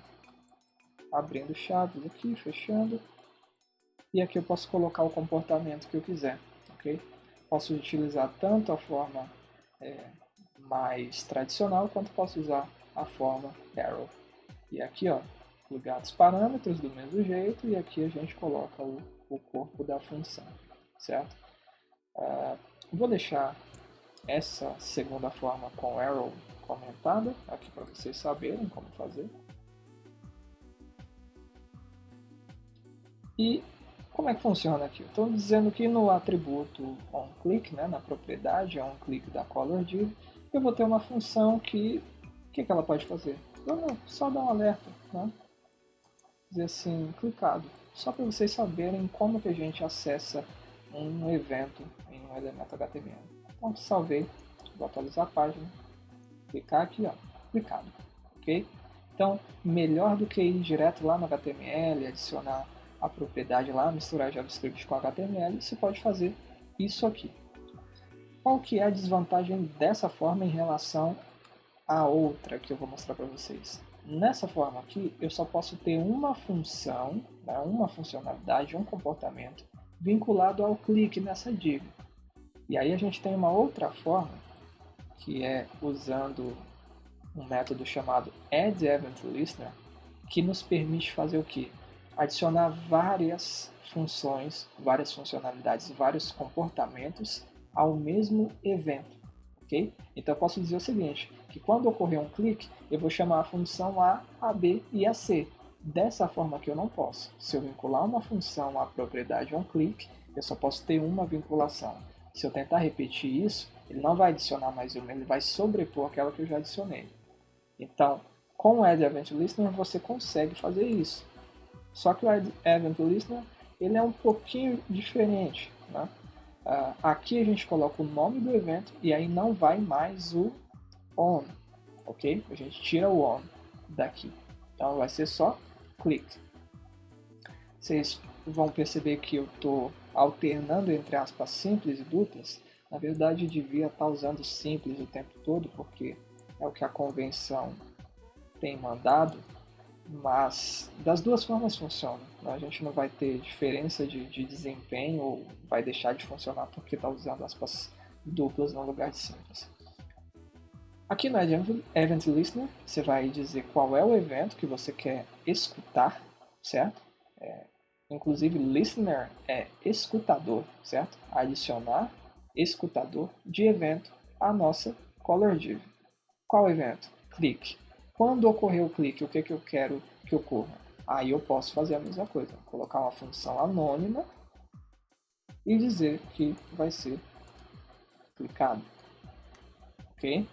Speaker 1: abrindo chaves aqui, fechando. E aqui eu posso colocar o comportamento que eu quiser. Okay? Posso utilizar tanto a forma mais tradicional, quanto posso usar a forma arrow. E aqui, ó, ligar os parâmetros do mesmo jeito, e aqui a gente coloca o corpo da função, certo? Vou deixar essa segunda forma com arrow comentada aqui para vocês saberem como fazer. E como é que funciona aqui? Estou dizendo que no atributo onClick, né, na propriedade onClick da colorDiv, eu vou ter uma função que o que ela pode fazer? Só dar um alerta, né? Dizer assim, clicado, só para vocês saberem como que a gente acessa um evento em um elemento HTML. Então, salvei, vou atualizar a página, clicar aqui, ó, clicado, ok? Então, melhor do que ir direto lá no HTML, adicionar a propriedade lá, misturar JavaScript com HTML, você pode fazer isso aqui. Qual que é a desvantagem dessa forma em relação à outra que eu vou mostrar para vocês? Nessa forma aqui, eu só posso ter uma função, né, uma funcionalidade, um comportamento vinculado ao clique nessa div. E aí a gente tem uma outra forma, que é usando um método chamado addEventListener, que nos permite fazer o quê? Adicionar várias funções, várias funcionalidades, vários comportamentos ao mesmo evento. Okay? Então eu posso dizer o seguinte, que quando ocorrer um clique, eu vou chamar a função a B e a C. Dessa forma aqui eu não posso. Se eu vincular uma função à propriedade a um clique, eu só posso ter uma vinculação. Se eu tentar repetir isso, ele não vai adicionar mais uma, ele vai sobrepor aquela que eu já adicionei. Então, com o addEventListener você consegue fazer isso. Só que o addEventListener ele é um pouquinho diferente, né? Aqui a gente coloca o nome do evento e aí não vai mais o on, ok? A gente tira o on daqui. Então vai ser só click. Vocês vão perceber que eu estou alternando entre aspas simples e duplas. Na verdade devia estar usando simples o tempo todo porque é o que a convenção tem mandado. Mas das duas formas funciona. A gente não vai ter diferença de desempenho ou vai deixar de funcionar porque está usando aspas duplas no lugar de simples. Aqui no addEventListener você vai dizer qual é o evento que você quer escutar, certo? Inclusive listener é escutador, certo? Adicionar escutador de evento à nossa color div. Qual evento? Clique. Quando ocorrer o clique, o que eu quero que ocorra? Aí eu posso fazer a mesma coisa, colocar uma função anônima e dizer que vai ser clicado. Ok?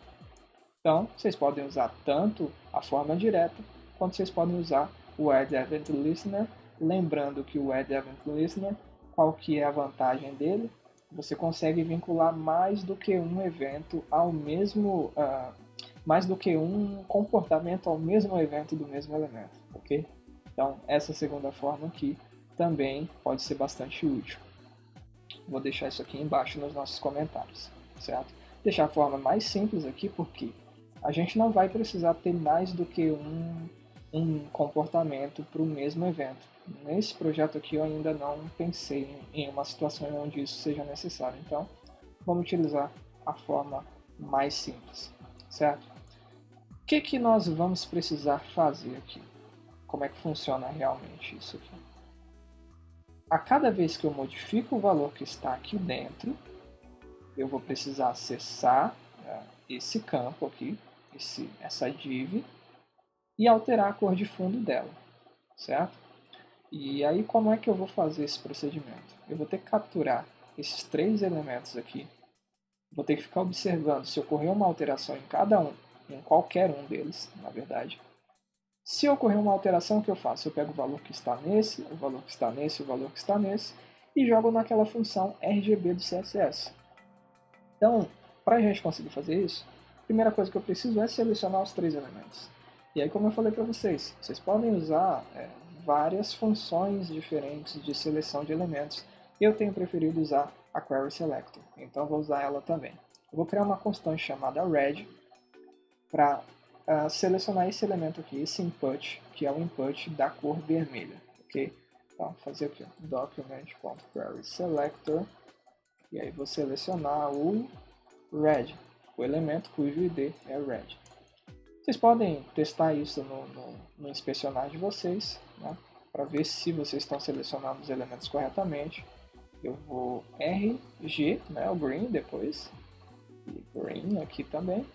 Speaker 1: Então, vocês podem usar tanto a forma direta, quanto vocês podem usar o addEventListener. Lembrando que o addEventListener, qual que é a vantagem dele? Você consegue vincular mais do que um evento ao mesmo... mais do que um comportamento ao mesmo evento do mesmo elemento, ok? Então, essa segunda forma aqui também pode ser bastante útil. Vou deixar isso aqui embaixo nos nossos comentários, certo? Deixar a forma mais simples aqui porque a gente não vai precisar ter mais do que um comportamento para o mesmo evento. Nesse projeto aqui eu ainda não pensei em uma situação onde isso seja necessário, então vamos utilizar a forma mais simples, certo? O que nós vamos precisar fazer aqui? Como é que funciona realmente isso aqui? A cada vez que eu modifico o valor que está aqui dentro, eu vou precisar acessar esse campo aqui, essa div, e alterar a cor de fundo dela, certo? E aí como é que eu vou fazer esse procedimento? Eu vou ter que capturar esses três elementos aqui, vou ter que ficar observando se ocorreu uma alteração em qualquer um deles, na verdade. Se ocorrer uma alteração, o que eu faço? Eu pego o valor que está nesse, o valor que está nesse, o valor que está nesse, e jogo naquela função RGB do CSS. Então, para a gente conseguir fazer isso, a primeira coisa que eu preciso é selecionar os três elementos. E aí, como eu falei para vocês podem usar várias funções diferentes de seleção de elementos. Eu tenho preferido usar a Query Selector, então vou usar ela também. Eu vou criar uma constante chamada red para selecionar esse elemento aqui, esse input, que é o input da cor vermelha, ok? Então, vou fazer aqui, document.querySelector, e aí vou selecionar o red, o elemento cujo ID é red. Vocês podem testar isso no inspecionar de vocês, né, para ver se vocês estão selecionando os elementos corretamente. Eu vou RG, né, o green depois, e green aqui também,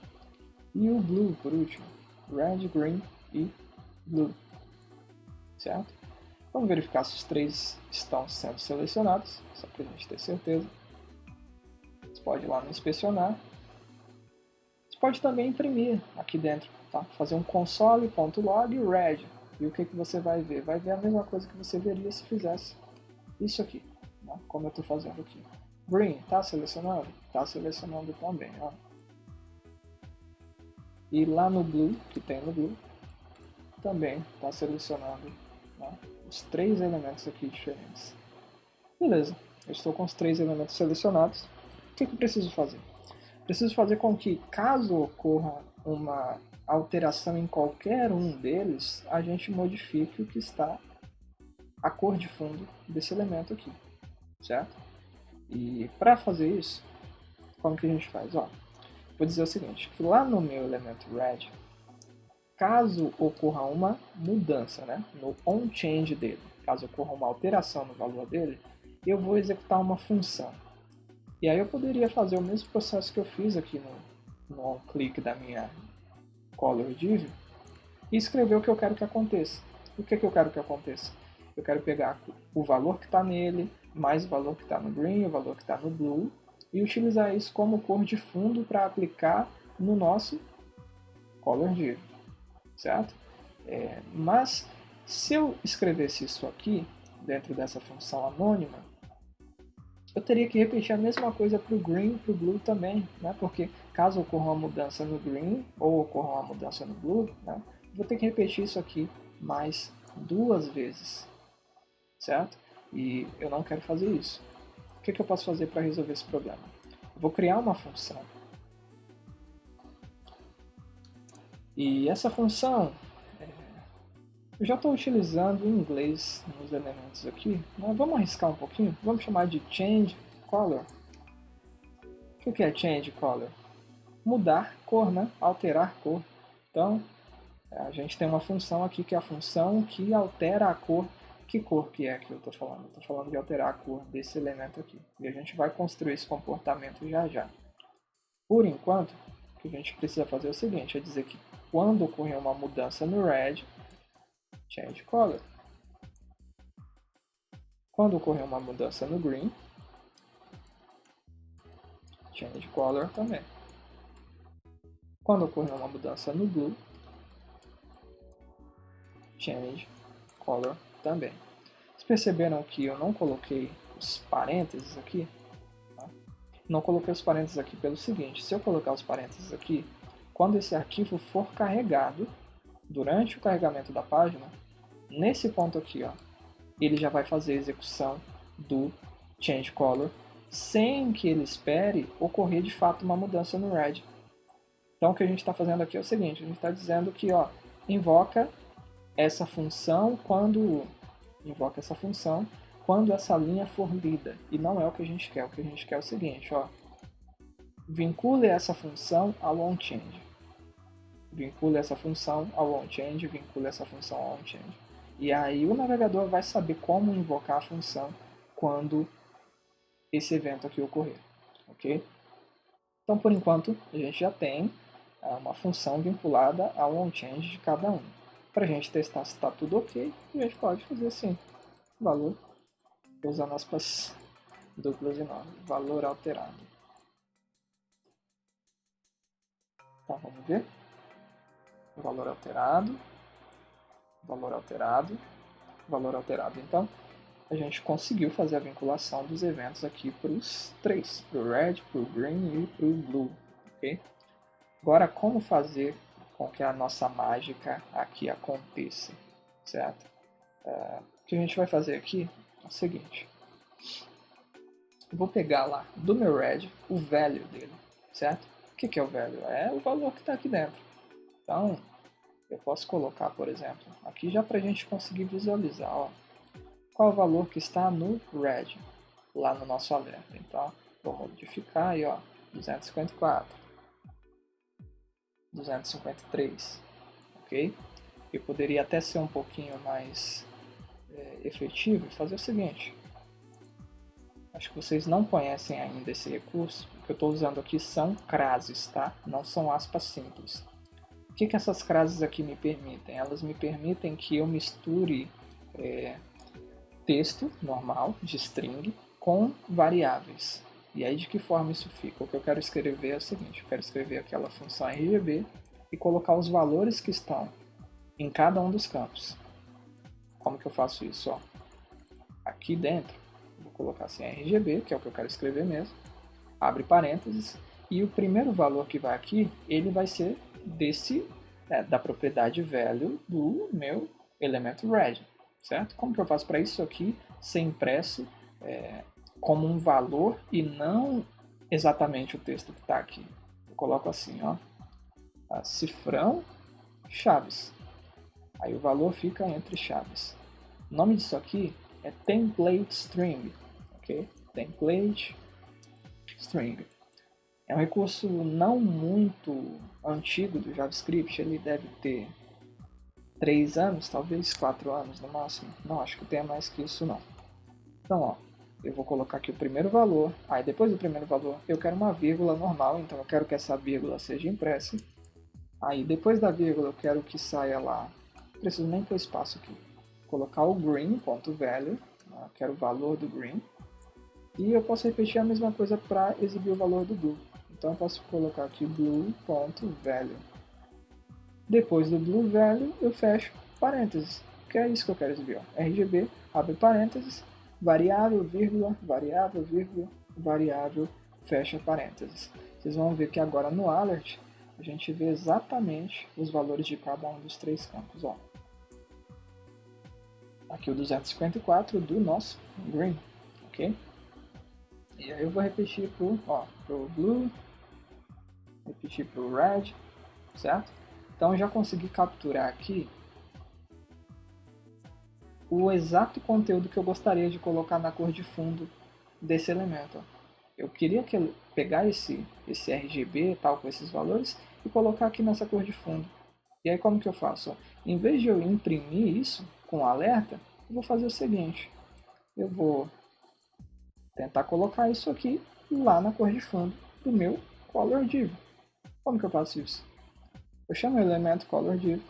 Speaker 1: e o blue por último, red, green e blue, certo? Vamos verificar se os três estão sendo selecionados, só para a gente ter certeza. Você pode ir lá no inspecionar. Você pode também imprimir aqui dentro, tá? Fazer um console.log red. E o que você vai ver? Vai ver a mesma coisa que você veria se fizesse isso aqui, né? Como eu estou fazendo aqui. Green, está selecionado? Está selecionando também, ó. E lá no Blue, que tem no Blue, também está selecionando, né, os 3 elementos aqui diferentes. Beleza, eu estou com os 3 elementos selecionados. O que eu preciso fazer? Preciso fazer com que, caso ocorra uma alteração em qualquer um deles, a gente modifique o que está a cor de fundo desse elemento aqui, certo? E para fazer isso, como que a gente faz? Ó, vou dizer o seguinte, que lá no meu elemento red, caso ocorra uma mudança, né, no onChange dele, caso ocorra uma alteração no valor dele, eu vou executar uma função. E aí eu poderia fazer o mesmo processo que eu fiz aqui no onClick da minha color div e escrever o que eu quero que aconteça. O que eu quero que aconteça? Eu quero pegar o valor que está nele, mais o valor que está no green, o valor que está no blue, e utilizar isso como cor de fundo para aplicar no nosso color div, certo? Mas se eu escrevesse isso aqui, dentro dessa função anônima, eu teria que repetir a mesma coisa para o green e para o blue também, né? Porque caso ocorra uma mudança no green ou ocorra uma mudança no blue, né, vou ter que repetir isso aqui mais 2 vezes, certo? E eu não quero fazer isso. O que eu posso fazer para resolver esse problema? Eu vou criar uma função. E essa função eu já estou utilizando em inglês nos elementos aqui, mas vamos arriscar um pouquinho. Vamos chamar de change color. O que é change color? Mudar cor, né? Alterar cor. Então, a gente tem uma função aqui que é a função que altera a cor. Que cor que é que eu estou falando? Eu estou falando de alterar a cor desse elemento aqui. E a gente vai construir esse comportamento já já. Por enquanto, o que a gente precisa fazer é o seguinte, é dizer que quando ocorrer uma mudança no red, change color. Quando ocorrer uma mudança no green, change color também. Quando ocorrer uma mudança no blue, change color também. Vocês perceberam que eu não coloquei os parênteses aqui? Tá? Não coloquei os parênteses aqui pelo seguinte, se eu colocar os parênteses aqui, quando esse arquivo for carregado, durante o carregamento da página, nesse ponto aqui, ó, ele já vai fazer a execução do change color sem que ele espere ocorrer de fato uma mudança no red. Então o que a gente está fazendo aqui é o seguinte, a gente está dizendo que ó, invoca essa função quando essa linha for lida. E não é o que a gente quer. O que a gente quer é o seguinte, ó, vincule essa função ao onChange. Vincule essa função ao onChange, vincule essa função ao onChange. E aí o navegador vai saber como invocar a função quando esse evento aqui ocorrer, ok? Então, por enquanto, a gente já tem uma função vinculada ao onChange de cada um. Para a gente testar se está tudo ok, a gente pode fazer assim, valor, usando aspas duplas de nome, valor alterado. Então, vamos ver. Valor alterado, valor alterado, valor alterado. Então, a gente conseguiu fazer a vinculação dos eventos aqui para os 3, para o red, para o green e para o blue. Okay? Agora, como fazer com que a nossa mágica aqui aconteça, certo? O que a gente vai fazer aqui é o seguinte. Eu vou pegar lá do meu red o value dele, certo? O que é o value? É o valor que está aqui dentro. Então, eu posso colocar, por exemplo, aqui já para a gente conseguir visualizar, ó, qual é o valor que está no red, lá no nosso alerta. Então, vou modificar aí, ó, 254, 253, ok? Eu poderia até ser um pouquinho mais efetivo e fazer o seguinte. Acho que vocês não conhecem ainda esse recurso. O que eu estou usando aqui são crases, tá? Não são aspas simples. O que essas crases aqui me permitem? Elas me permitem que eu misture texto normal, de string, com variáveis. E aí de que forma isso fica? O que eu quero escrever é o seguinte, eu quero escrever aquela função RGB e colocar os valores que estão em cada um dos campos. Como que eu faço isso? Ó, aqui dentro, vou colocar assim RGB, que é o que eu quero escrever mesmo, abre parênteses, e o primeiro valor que vai aqui, ele vai ser da propriedade value do meu elemento red, certo? Como que eu faço para isso aqui ser impresso como um valor e não exatamente o texto que está aqui? Eu coloco assim, ó, cifrão chaves. Aí o valor fica entre chaves. O nome disso aqui é template string, ok? Template string. É um recurso não muito antigo do JavaScript, ele deve ter 3 anos, talvez 4 anos no máximo. Não, acho que tenha mais que isso não. Então, ó, eu vou colocar aqui o primeiro valor, aí depois do primeiro valor eu quero uma vírgula normal, então eu quero que essa vírgula seja impressa. Aí depois da vírgula eu quero que saia lá, não preciso nem ter espaço aqui, colocar o green.value, quero o valor do green, e eu posso repetir a mesma coisa para exibir o valor do blue. Então eu posso colocar aqui blue.value. Depois do blue value eu fecho parênteses, que é isso que eu quero exibir. Ó. RGB, abre parênteses, variável, vírgula, variável, vírgula, variável, fecha parênteses. Vocês vão ver que agora no alert a gente vê exatamente os valores de cada um dos 3 campos. Ó. Aqui o 254 do nosso green, ok? E aí eu vou repetir pro blue, repetir pro red, certo? Então eu já consegui capturar aqui o exato conteúdo que eu gostaria de colocar na cor de fundo desse elemento. Eu queria pegar esse RGB tal com esses valores e colocar aqui nessa cor de fundo. E aí como que eu faço? Em vez de eu imprimir isso com alerta, eu vou fazer o seguinte. Eu vou tentar colocar isso aqui lá na cor de fundo do meu color div. Como que eu faço isso? Eu chamo o elemento color div.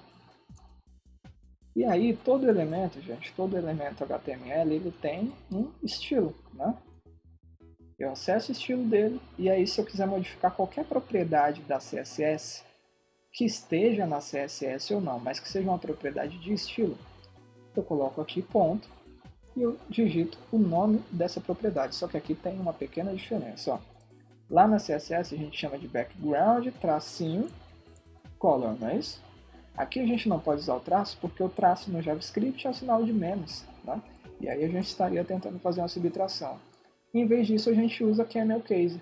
Speaker 1: E aí todo elemento, gente, todo elemento HTML, ele tem um estilo, né? Eu acesso o estilo dele e aí se eu quiser modificar qualquer propriedade da CSS que esteja na CSS ou não, mas que seja uma propriedade de estilo, eu coloco aqui ponto e eu digito o nome dessa propriedade. Só que aqui tem uma pequena diferença. Ó. Lá na CSS a gente chama de background, tracinho, color, não é isso? Aqui a gente não pode usar o traço porque o traço no JavaScript é o sinal de menos. Tá? E aí a gente estaria tentando fazer uma subtração. Em vez disso a gente usa camel case.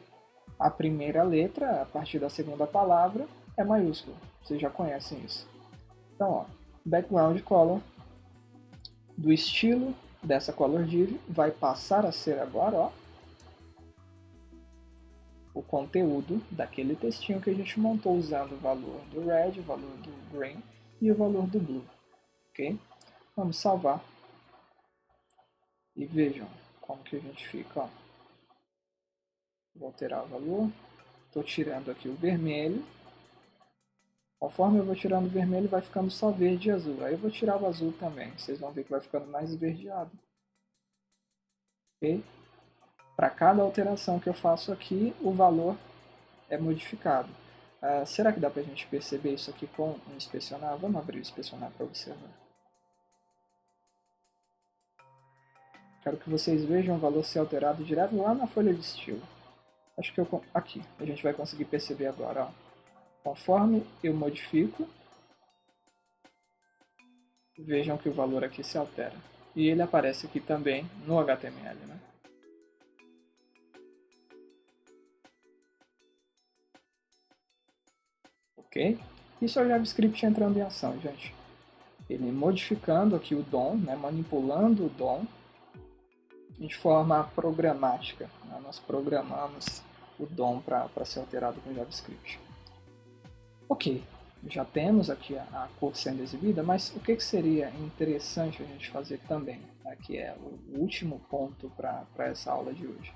Speaker 1: A primeira letra, a partir da segunda palavra, é maiúscula. Vocês já conhecem isso. Então, ó, background color do estilo dessa color div vai passar a ser agora, ó, o conteúdo daquele textinho que a gente montou usando o valor do red, o valor do green e o valor do blue. Ok? Vamos salvar. E vejam como que a gente fica. Ó. Vou alterar o valor. Estou tirando aqui o vermelho. Conforme eu vou tirando o vermelho, vai ficando só verde e azul. Aí eu vou tirar o azul também. Vocês vão ver que vai ficando mais esverdeado. Ok? Para cada alteração que eu faço aqui, o valor é modificado. Será que dá para a gente perceber isso aqui com um inspecionar? Vamos abrir o inspecionar para observar. Quero que vocês vejam o valor ser alterado direto lá na folha de estilo. Acho que aqui, a gente vai conseguir perceber agora. Ó. Conforme eu modifico, vejam que o valor aqui se altera. E ele aparece aqui também no HTML. Né? Ok? Isso é o JavaScript entrando em ação, gente. Ele modificando aqui o DOM, né? Manipulando o DOM de forma programática. Né? Nós programamos o DOM para ser alterado com JavaScript. Ok, já temos aqui a cor sendo exibida, mas o que seria interessante a gente fazer também, tá? Que é o último ponto para essa aula de hoje.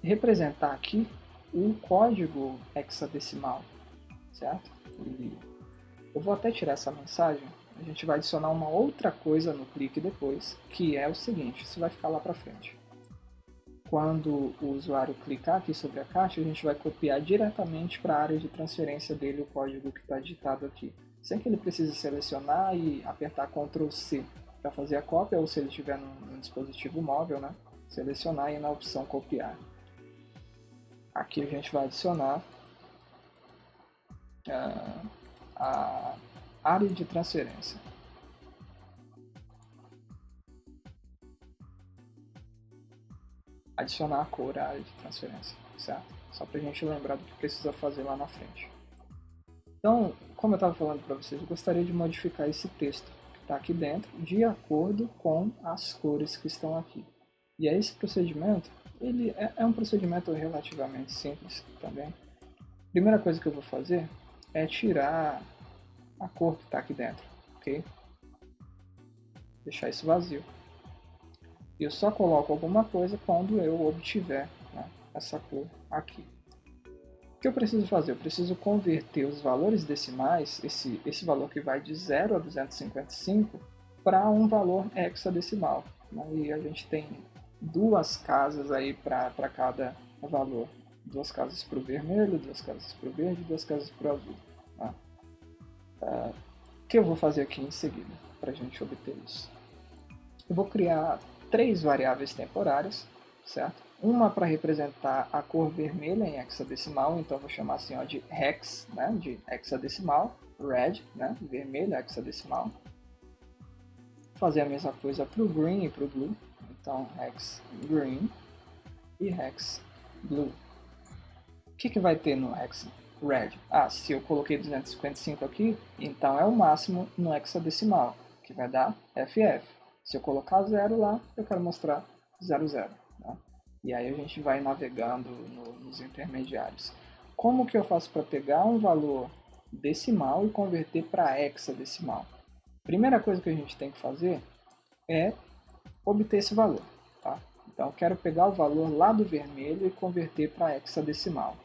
Speaker 1: Representar aqui o código hexadecimal, certo? E eu vou até tirar essa mensagem, a gente vai adicionar uma outra coisa no clique depois, que é o seguinte, isso vai ficar lá para frente. Quando o usuário clicar aqui sobre a caixa, a gente vai copiar diretamente para a área de transferência dele o código que está digitado aqui, sem que ele precise selecionar e apertar Ctrl+C. para fazer a cópia, ou se ele estiver num dispositivo móvel, né? Selecionar e ir na opção copiar. Aqui a gente vai adicionar a área de transferência. Adicionar a cor à área de transferência, certo? Só para a gente lembrar do que precisa fazer lá na frente. Então, como eu estava falando para vocês, eu gostaria de modificar esse texto que está aqui dentro de acordo com as cores que estão aqui. E aí esse procedimento, ele é um procedimento relativamente simples também. A primeira coisa que eu vou fazer é tirar a cor que está aqui dentro, ok? Deixar isso vazio. Eu só coloco alguma coisa quando eu obtiver, né, essa cor aqui. O que eu preciso fazer? Eu preciso converter os valores decimais, esse valor que vai de 0 a 255, para um valor hexadecimal. Né? E a gente tem duas casas aí para cada valor. Duas casas para o vermelho, duas casas para o verde, duas casas para o azul. Tá? O que eu vou fazer aqui em seguida para a gente obter isso? Eu vou criar 3 variáveis temporárias, certo? Uma para representar a cor vermelha em hexadecimal, então eu vou chamar assim ó, de hex, né, de hexadecimal, red, né, vermelho hexadecimal. Fazer a mesma coisa para o green e para o blue, então hex green e hex blue. O que vai ter no hex red? Se eu coloquei 255 aqui, então é o máximo no hexadecimal, que vai dar FF. Se eu colocar 0 lá, eu quero mostrar 00. Tá? E aí a gente vai navegando nos intermediários. Como que eu faço para pegar um valor decimal e converter para hexadecimal? Primeira coisa que a gente tem que fazer é obter esse valor. Tá? Então eu quero pegar o valor lá do vermelho e converter para hexadecimal.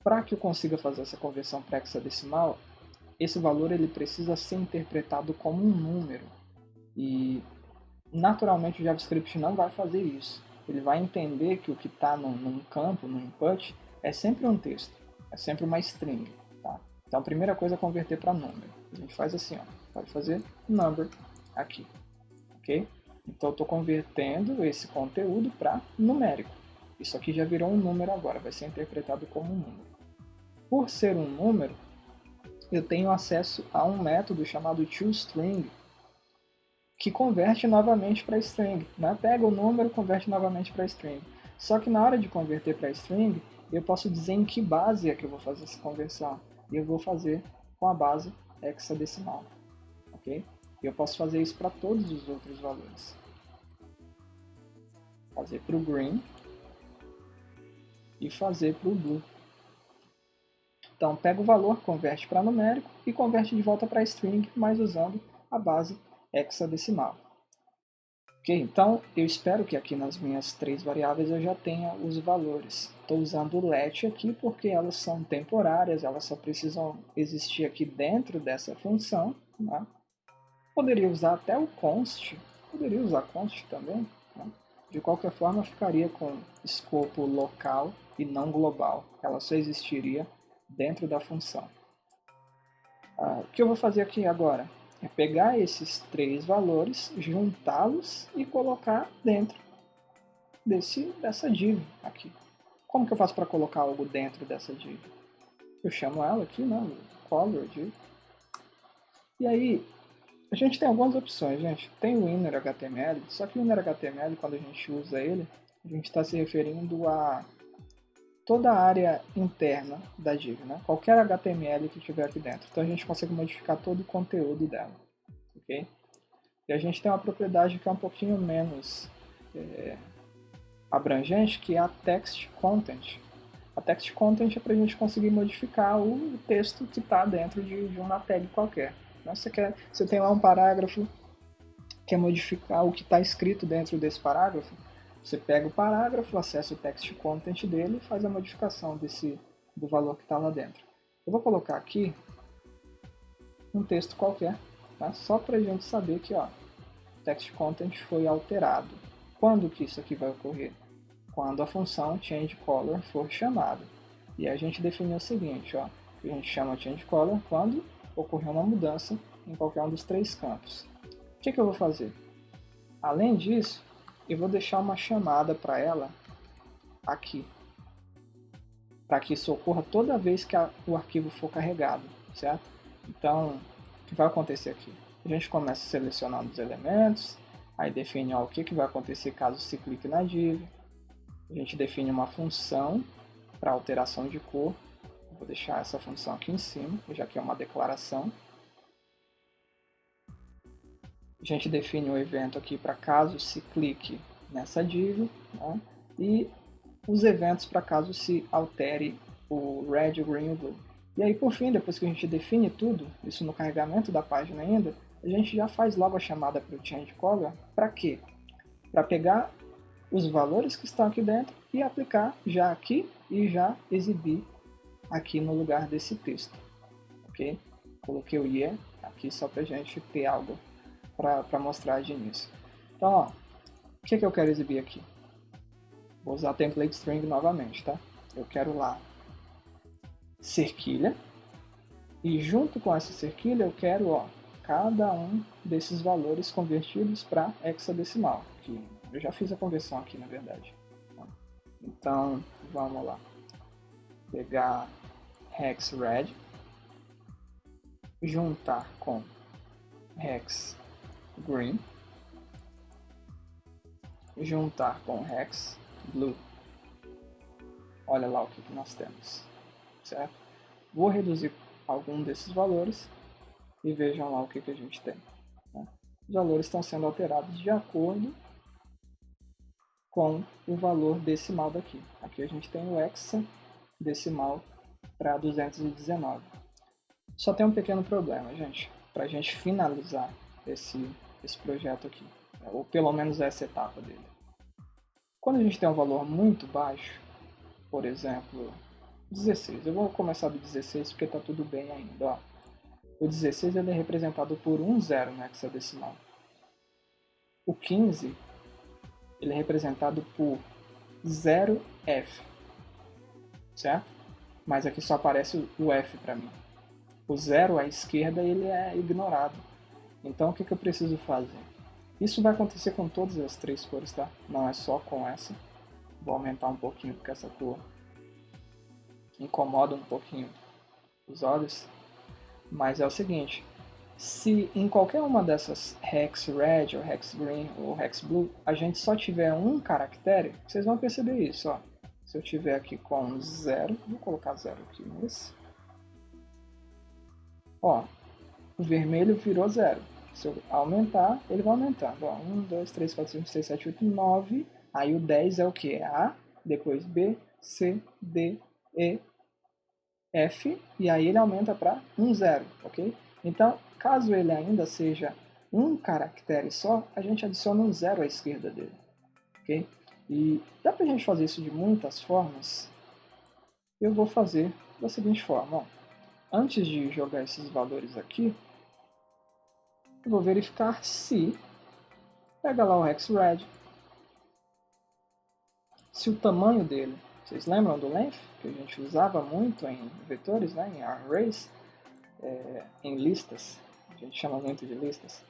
Speaker 1: Para que eu consiga fazer essa conversão para hexadecimal, esse valor ele precisa ser interpretado como um número. E naturalmente o JavaScript não vai fazer isso. Ele vai entender que o que está num campo, num input, é sempre um texto, é sempre uma string. Tá? Então a primeira coisa é converter para número. A gente faz assim, ó, pode fazer number aqui. Okay? Então eu estou convertendo esse conteúdo para numérico. Isso aqui já virou um número agora, vai ser interpretado como um número. Por ser um número, eu tenho acesso a um método chamado toString, que converte novamente para string. Né? Pega o número e converte novamente para string. Só que na hora de converter para string, eu posso dizer em que base é que eu vou fazer essa conversão. E eu vou fazer com a base hexadecimal. Okay? E eu posso fazer isso para todos os outros valores. Fazer para o green e fazer para o blue. Então, pega o valor, converte para numérico e converte de volta para string, mas usando a base hexadecimal. Ok, então eu espero que aqui nas minhas 3 variáveis eu já tenha os valores. Estou usando o let aqui porque elas são temporárias, elas só precisam existir aqui dentro dessa função. Né? Poderia usar até o const, poderia usar const também. Né? De qualquer forma, ficaria com escopo local e não global. Ela só existiria dentro da função. O que eu vou fazer aqui agora é pegar esses 3 valores, juntá-los e colocar dentro dessa div aqui. Como que eu faço para colocar algo dentro dessa div? Eu chamo ela aqui, né, color div. E aí, a gente tem algumas opções, gente. Tem o inner HTML, só que o inner HTML, quando a gente usa ele, a gente está se referindo a toda a área interna da div, né? Qualquer HTML que tiver aqui dentro. Então a gente consegue modificar todo o conteúdo dela. Okay? E a gente tem uma propriedade que é um pouquinho menos abrangente, que é a text content. A text content é para a gente conseguir modificar o texto que está dentro de uma tag qualquer. Então, você tem lá um parágrafo, quer modificar o que está escrito dentro desse parágrafo, você pega o parágrafo, acessa o text content dele e faz a modificação do valor que está lá dentro. Eu vou colocar aqui um texto qualquer, tá? Só para a gente saber que o text content foi alterado. Quando que isso aqui vai ocorrer? Quando a função changeColor for chamada. E a gente definiu o seguinte, a gente chama changeColor quando ocorrer uma mudança em qualquer um dos 3 campos. O que eu vou fazer? Além disso, eu vou deixar uma chamada para ela aqui, para que isso ocorra toda vez que o arquivo for carregado, certo? Então, o que vai acontecer aqui? A gente começa selecionando os elementos, aí define o que vai acontecer caso se clique na div. A gente define uma função para alteração de cor. Vou deixar essa função aqui em cima, já que é uma declaração. A gente define o evento aqui para caso se clique nessa div, né? E os eventos para caso se altere o red, o green e o blue. E aí, por fim, depois que a gente define tudo, isso no carregamento da página ainda, a gente já faz logo a chamada para o change color. Para quê? Para pegar os valores que estão aqui dentro e aplicar já aqui e já exibir aqui no lugar desse texto. Ok? Coloquei o year aqui só para a gente ter algo para mostrar de início. Então, ó, o que eu quero exibir aqui? Vou usar template string novamente, tá? Eu quero lá cerquilha, e junto com essa cerquilha eu quero, ó, cada um desses valores convertidos para hexadecimal, que eu já fiz a conversão aqui, na verdade. Então, vamos lá. Pegar hex red, juntar com hex green, juntar com hex blue. Olha lá o que nós temos, certo? Vou reduzir algum desses valores e vejam lá o que a gente tem. Né? Os valores estão sendo alterados de acordo com o valor decimal daqui. Aqui a gente tem o hexadecimal para 219. Só tem um pequeno problema, gente, para a gente finalizar esse projeto aqui, ou pelo menos essa etapa dele. Quando a gente tem um valor muito baixo, por exemplo, 16, eu vou começar do 16 porque está tudo bem ainda. Ó. O 16 ele é representado por um zero no hexadecimal. O 15 ele é representado por 0F, certo? Mas aqui só aparece o F para mim. O 0 à esquerda ele é ignorado. Então o que eu preciso fazer? Isso vai acontecer com todas as três cores, tá? Não é só com essa. Vou aumentar um pouquinho porque essa cor incomoda um pouquinho os olhos. Mas é o seguinte, se em qualquer uma dessas hex red, ou hex green, ou hex blue, a gente só tiver um caractere, vocês vão perceber isso, ó. Se eu tiver aqui com 0, vou colocar 0 aqui nesse. Ó, o vermelho virou 0. Se eu aumentar, ele vai aumentando. Ó, 1, 2, 3, 4, 5, 6, 7, 8, 9. Aí o 10 é o que? É A, depois B, C, D, E, F, e aí ele aumenta para 1, 0, ok? Então, caso ele ainda seja um caractere só, a gente adiciona um 0 à esquerda dele, ok? E dá para a gente fazer isso de muitas formas. Eu vou fazer da seguinte forma, ó. Antes de jogar esses valores aqui, eu vou verificar se, pega lá o hex red, se o tamanho dele, vocês lembram do length, que a gente usava muito em vetores, né, em arrays, em listas, a gente chama muito de listas.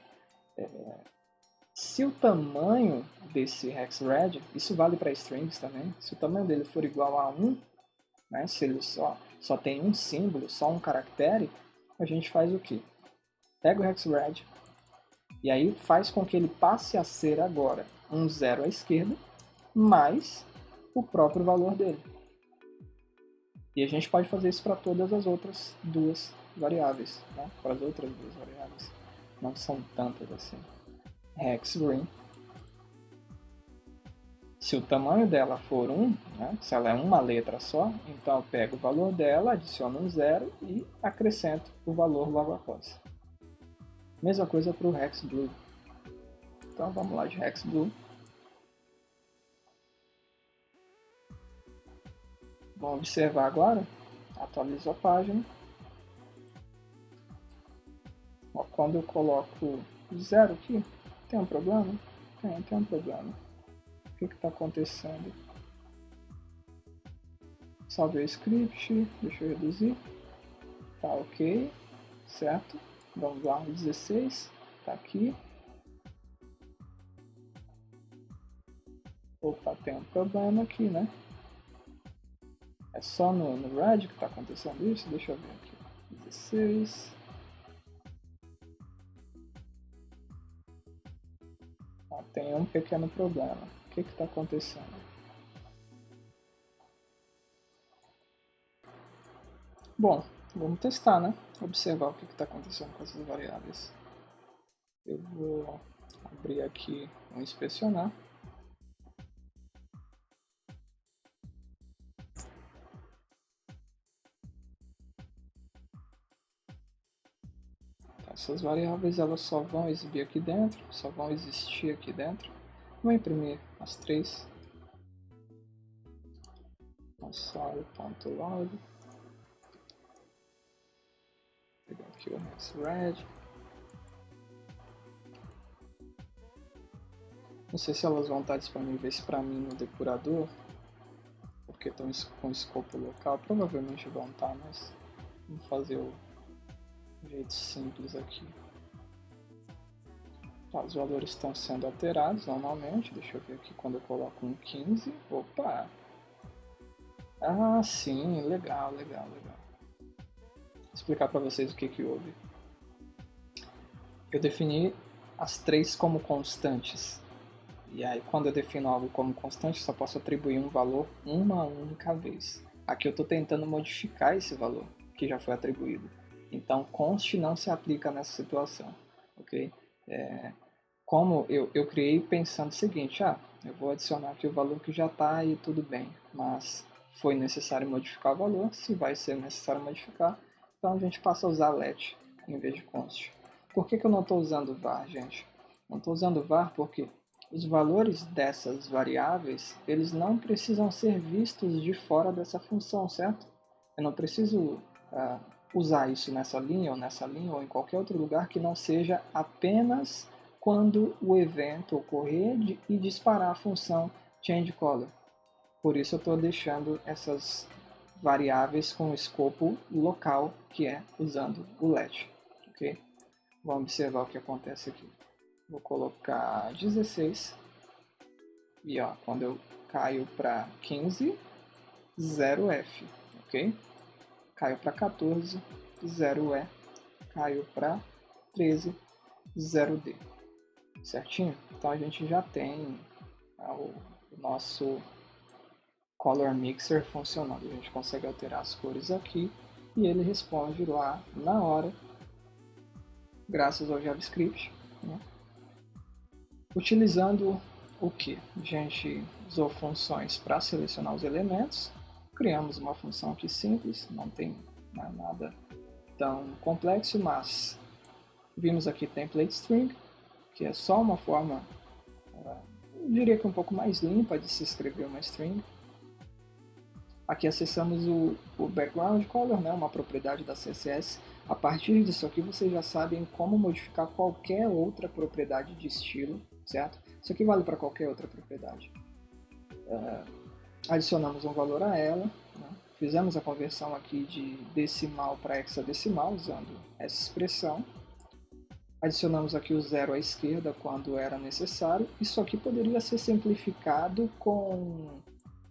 Speaker 1: Se o tamanho desse hex red, isso vale para strings também, se o tamanho dele for igual a 1, né, se ele só tem um símbolo, só um caractere, a gente faz o quê? Pega o hex red e aí faz com que ele passe a ser agora um 0 à esquerda, mais o próprio valor dele. E a gente pode fazer isso para todas as outras duas variáveis, né? Para as outras duas variáveis. Não são tantas assim. Hex green. Se o tamanho dela for 1, né? Se ela é uma letra só, então eu pego o valor dela, adiciono um 0 e acrescento o valor logo após. Mesma coisa para o hex blue. Então vamos lá de hex blue. Vamos observar agora. Atualizo a página. Ó, quando eu coloco 0 aqui, tem um problema? Tem um problema. O que está acontecendo? Salvei o script, deixa eu reduzir. Tá ok, certo? Vamos lá, 16, tá aqui. Opa, tem um problema aqui, né? É só no Red que está acontecendo isso? Deixa eu ver aqui. 16. Tem um pequeno problema. O que está acontecendo? Bom, vamos testar, né? Observar o que está acontecendo com essas variáveis. Eu vou abrir aqui um inspecionar. Essas variáveis elas só vão exibir aqui dentro, só vão existir aqui dentro. Vou imprimir as três. Console.log. Pegar aqui o red. Não sei se elas vão estar disponíveis para mim no depurador, porque estão com escopo local. Provavelmente vão estar, mas vamos fazer o jeito simples aqui. Tá, os valores estão sendo alterados normalmente. Deixa eu ver aqui quando eu coloco um 15. Opa! Ah, sim, legal. Vou explicar para vocês o que houve. Eu defini as três como constantes. E aí, quando eu defino algo como constante, só posso atribuir um valor uma única vez. Aqui eu estou tentando modificar esse valor que já foi atribuído. Então, const não se aplica nessa situação, ok? Como eu criei pensando o seguinte, eu vou adicionar aqui o valor que já está e tudo bem, mas foi necessário modificar o valor, se vai ser necessário modificar, então a gente passa a usar let em vez de const. Por que eu não estou usando var, gente? Não estou usando var porque os valores dessas variáveis, eles não precisam ser vistos de fora dessa função, certo? Eu não preciso usar isso nessa linha ou em qualquer outro lugar que não seja apenas quando o evento ocorrer e disparar a função changeColor. Por isso eu estou deixando essas variáveis com escopo local, que é usando o let. Okay? Vamos observar o que acontece aqui. Vou colocar 16 e quando eu caio para 15, 0F, ok? Caio para 14, 0E, caio para 13, 0D, certinho? Então a gente já tem o nosso Color Mixer funcionando. A gente consegue alterar as cores aqui e ele responde lá na hora, graças ao JavaScript, né? Utilizando o que? A gente usou funções para selecionar os elementos, criamos uma função aqui simples, não tem nada tão complexo, mas vimos aqui template string, que é só uma forma, eu diria que um pouco mais limpa de se escrever uma string. Aqui acessamos o background color, né, uma propriedade da CSS. A partir disso aqui vocês já sabem como modificar qualquer outra propriedade de estilo, certo? Isso aqui vale para qualquer outra propriedade. Adicionamos um valor a ela, né? Fizemos a conversão aqui de decimal para hexadecimal usando essa expressão. Adicionamos aqui o zero à esquerda quando era necessário. Isso aqui poderia ser simplificado com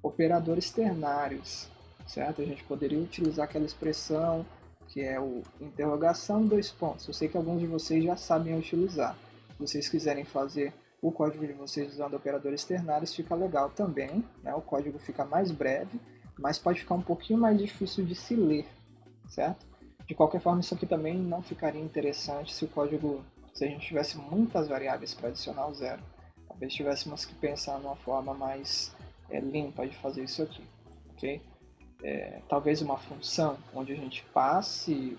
Speaker 1: operadores ternários, certo? A gente poderia utilizar aquela expressão que é o interrogação dois pontos. Eu sei que alguns de vocês já sabem utilizar. Se vocês quiserem fazer o código de vocês usando operadores ternários, fica legal também, né? O código fica mais breve, mas pode ficar um pouquinho mais difícil de se ler, certo? De qualquer forma, isso aqui também não ficaria interessante se a gente tivesse muitas variáveis para adicionar o zero. Talvez tivéssemos que pensar numa forma mais limpa de fazer isso aqui, ok? Talvez uma função onde a gente passe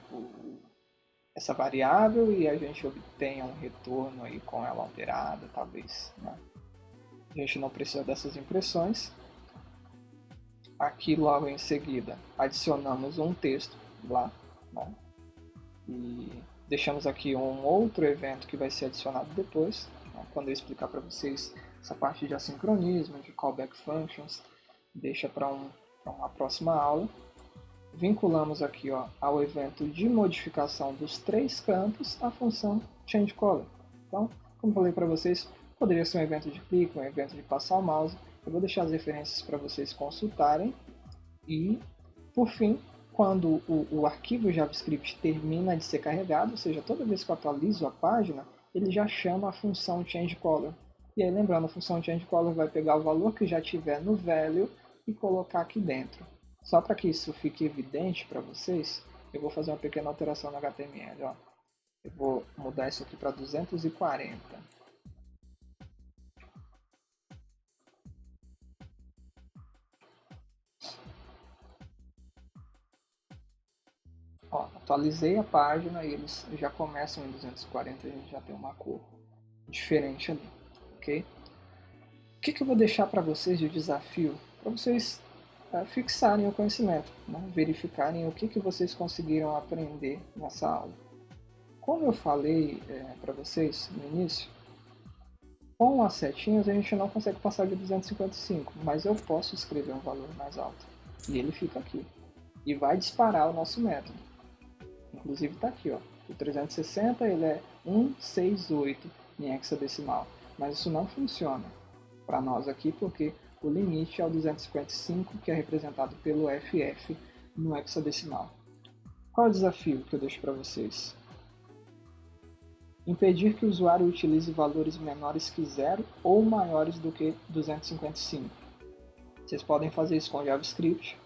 Speaker 1: essa variável e a gente obtenha um retorno aí com ela alterada, talvez, né? A gente não precisa dessas impressões. Aqui logo em seguida adicionamos um texto lá, né? E deixamos aqui um outro evento que vai ser adicionado depois, né? Quando eu explicar para vocês essa parte de assincronismo, de callback functions, deixa para uma próxima aula. Vinculamos aqui ao evento de modificação dos três campos a função changeColor. Então, como falei para vocês, poderia ser um evento de clique, um evento de passar o mouse. Eu vou deixar as referências para vocês consultarem. E, por fim, quando o arquivo JavaScript termina de ser carregado, ou seja, toda vez que eu atualizo a página, ele já chama a função changeColor. E aí, lembrando, a função changeColor vai pegar o valor que já tiver no value e colocar aqui dentro. Só para que isso fique evidente para vocês, eu vou fazer uma pequena alteração no HTML. Ó. Eu vou mudar isso aqui para 240. Ó, atualizei a página e eles já começam em 240, a gente já tem uma cor diferente ali, ok? O que eu vou deixar para vocês de desafio? Para vocês fixarem o conhecimento, né? Verificarem o que vocês conseguiram aprender nessa aula. Como eu falei para vocês no início, com as setinhas a gente não consegue passar de 255, mas eu posso escrever um valor mais alto. E ele fica aqui. E vai disparar o nosso método. Inclusive está aqui, ó. O 360 ele é 168 em hexadecimal. Mas isso não funciona para nós aqui porque o limite é o 255, que é representado pelo FF no hexadecimal. Qual é o desafio que eu deixo para vocês? Impedir que o usuário utilize valores menores que 0 ou maiores do que 255. Vocês podem fazer isso com JavaScript.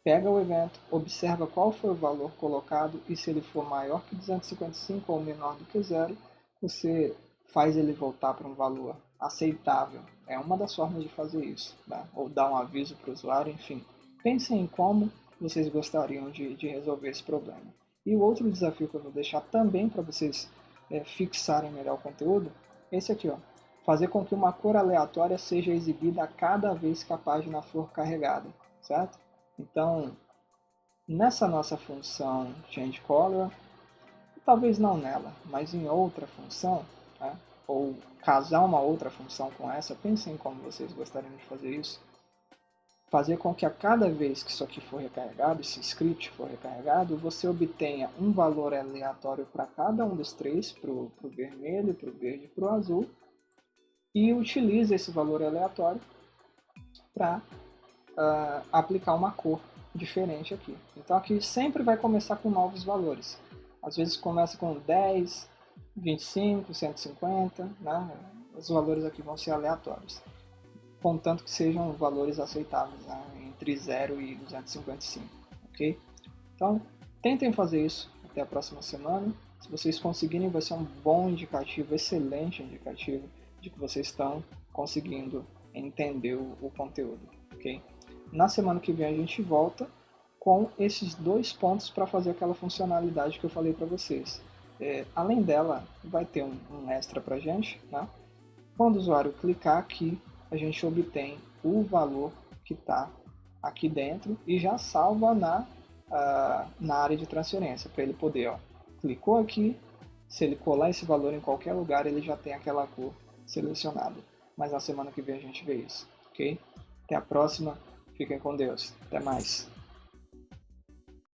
Speaker 1: Pega o evento, observa qual foi o valor colocado e se ele for maior que 255 ou menor do que 0, você faz ele voltar para um valor aceitável. É uma das formas de fazer isso, tá? Ou dar um aviso para o usuário, enfim. Pensem em como vocês gostariam de resolver esse problema. E o outro desafio que eu vou deixar também para vocês fixarem melhor o conteúdo, esse aqui, ó. Fazer com que uma cor aleatória seja exibida a cada vez que a página for carregada, certo? Então, nessa nossa função changeColor, talvez não nela, mas em outra função, né? Ou casar uma outra função com essa, pensem em como vocês gostariam de fazer isso. Fazer com que a cada vez que isso aqui for recarregado, esse script for recarregado, você obtenha um valor aleatório para cada um dos três, para o vermelho, para o verde e para o azul, e utilize esse valor aleatório para aplicar uma cor diferente aqui. Então aqui sempre vai começar com novos valores. Às vezes começa com 10, 25, 150, né? Os valores aqui vão ser aleatórios, contanto que sejam valores aceitáveis, né? Entre 0 e 255, ok? Então tentem fazer isso até a próxima semana. Se vocês conseguirem, vai ser um bom indicativo, excelente indicativo de que vocês estão conseguindo entender o conteúdo, ok? Na semana que vem a gente volta com esses dois pontos para fazer aquela funcionalidade que eu falei para vocês. Além dela, vai ter um extra para a gente, né? Quando o usuário clicar aqui, a gente obtém o valor que está aqui dentro e já salva na área de transferência, para ele poder, ó, clicou aqui, se ele colar esse valor em qualquer lugar, ele já tem aquela cor selecionada. Mas na semana que vem a gente vê isso, ok? Até a próxima. Fiquem com Deus. Até mais.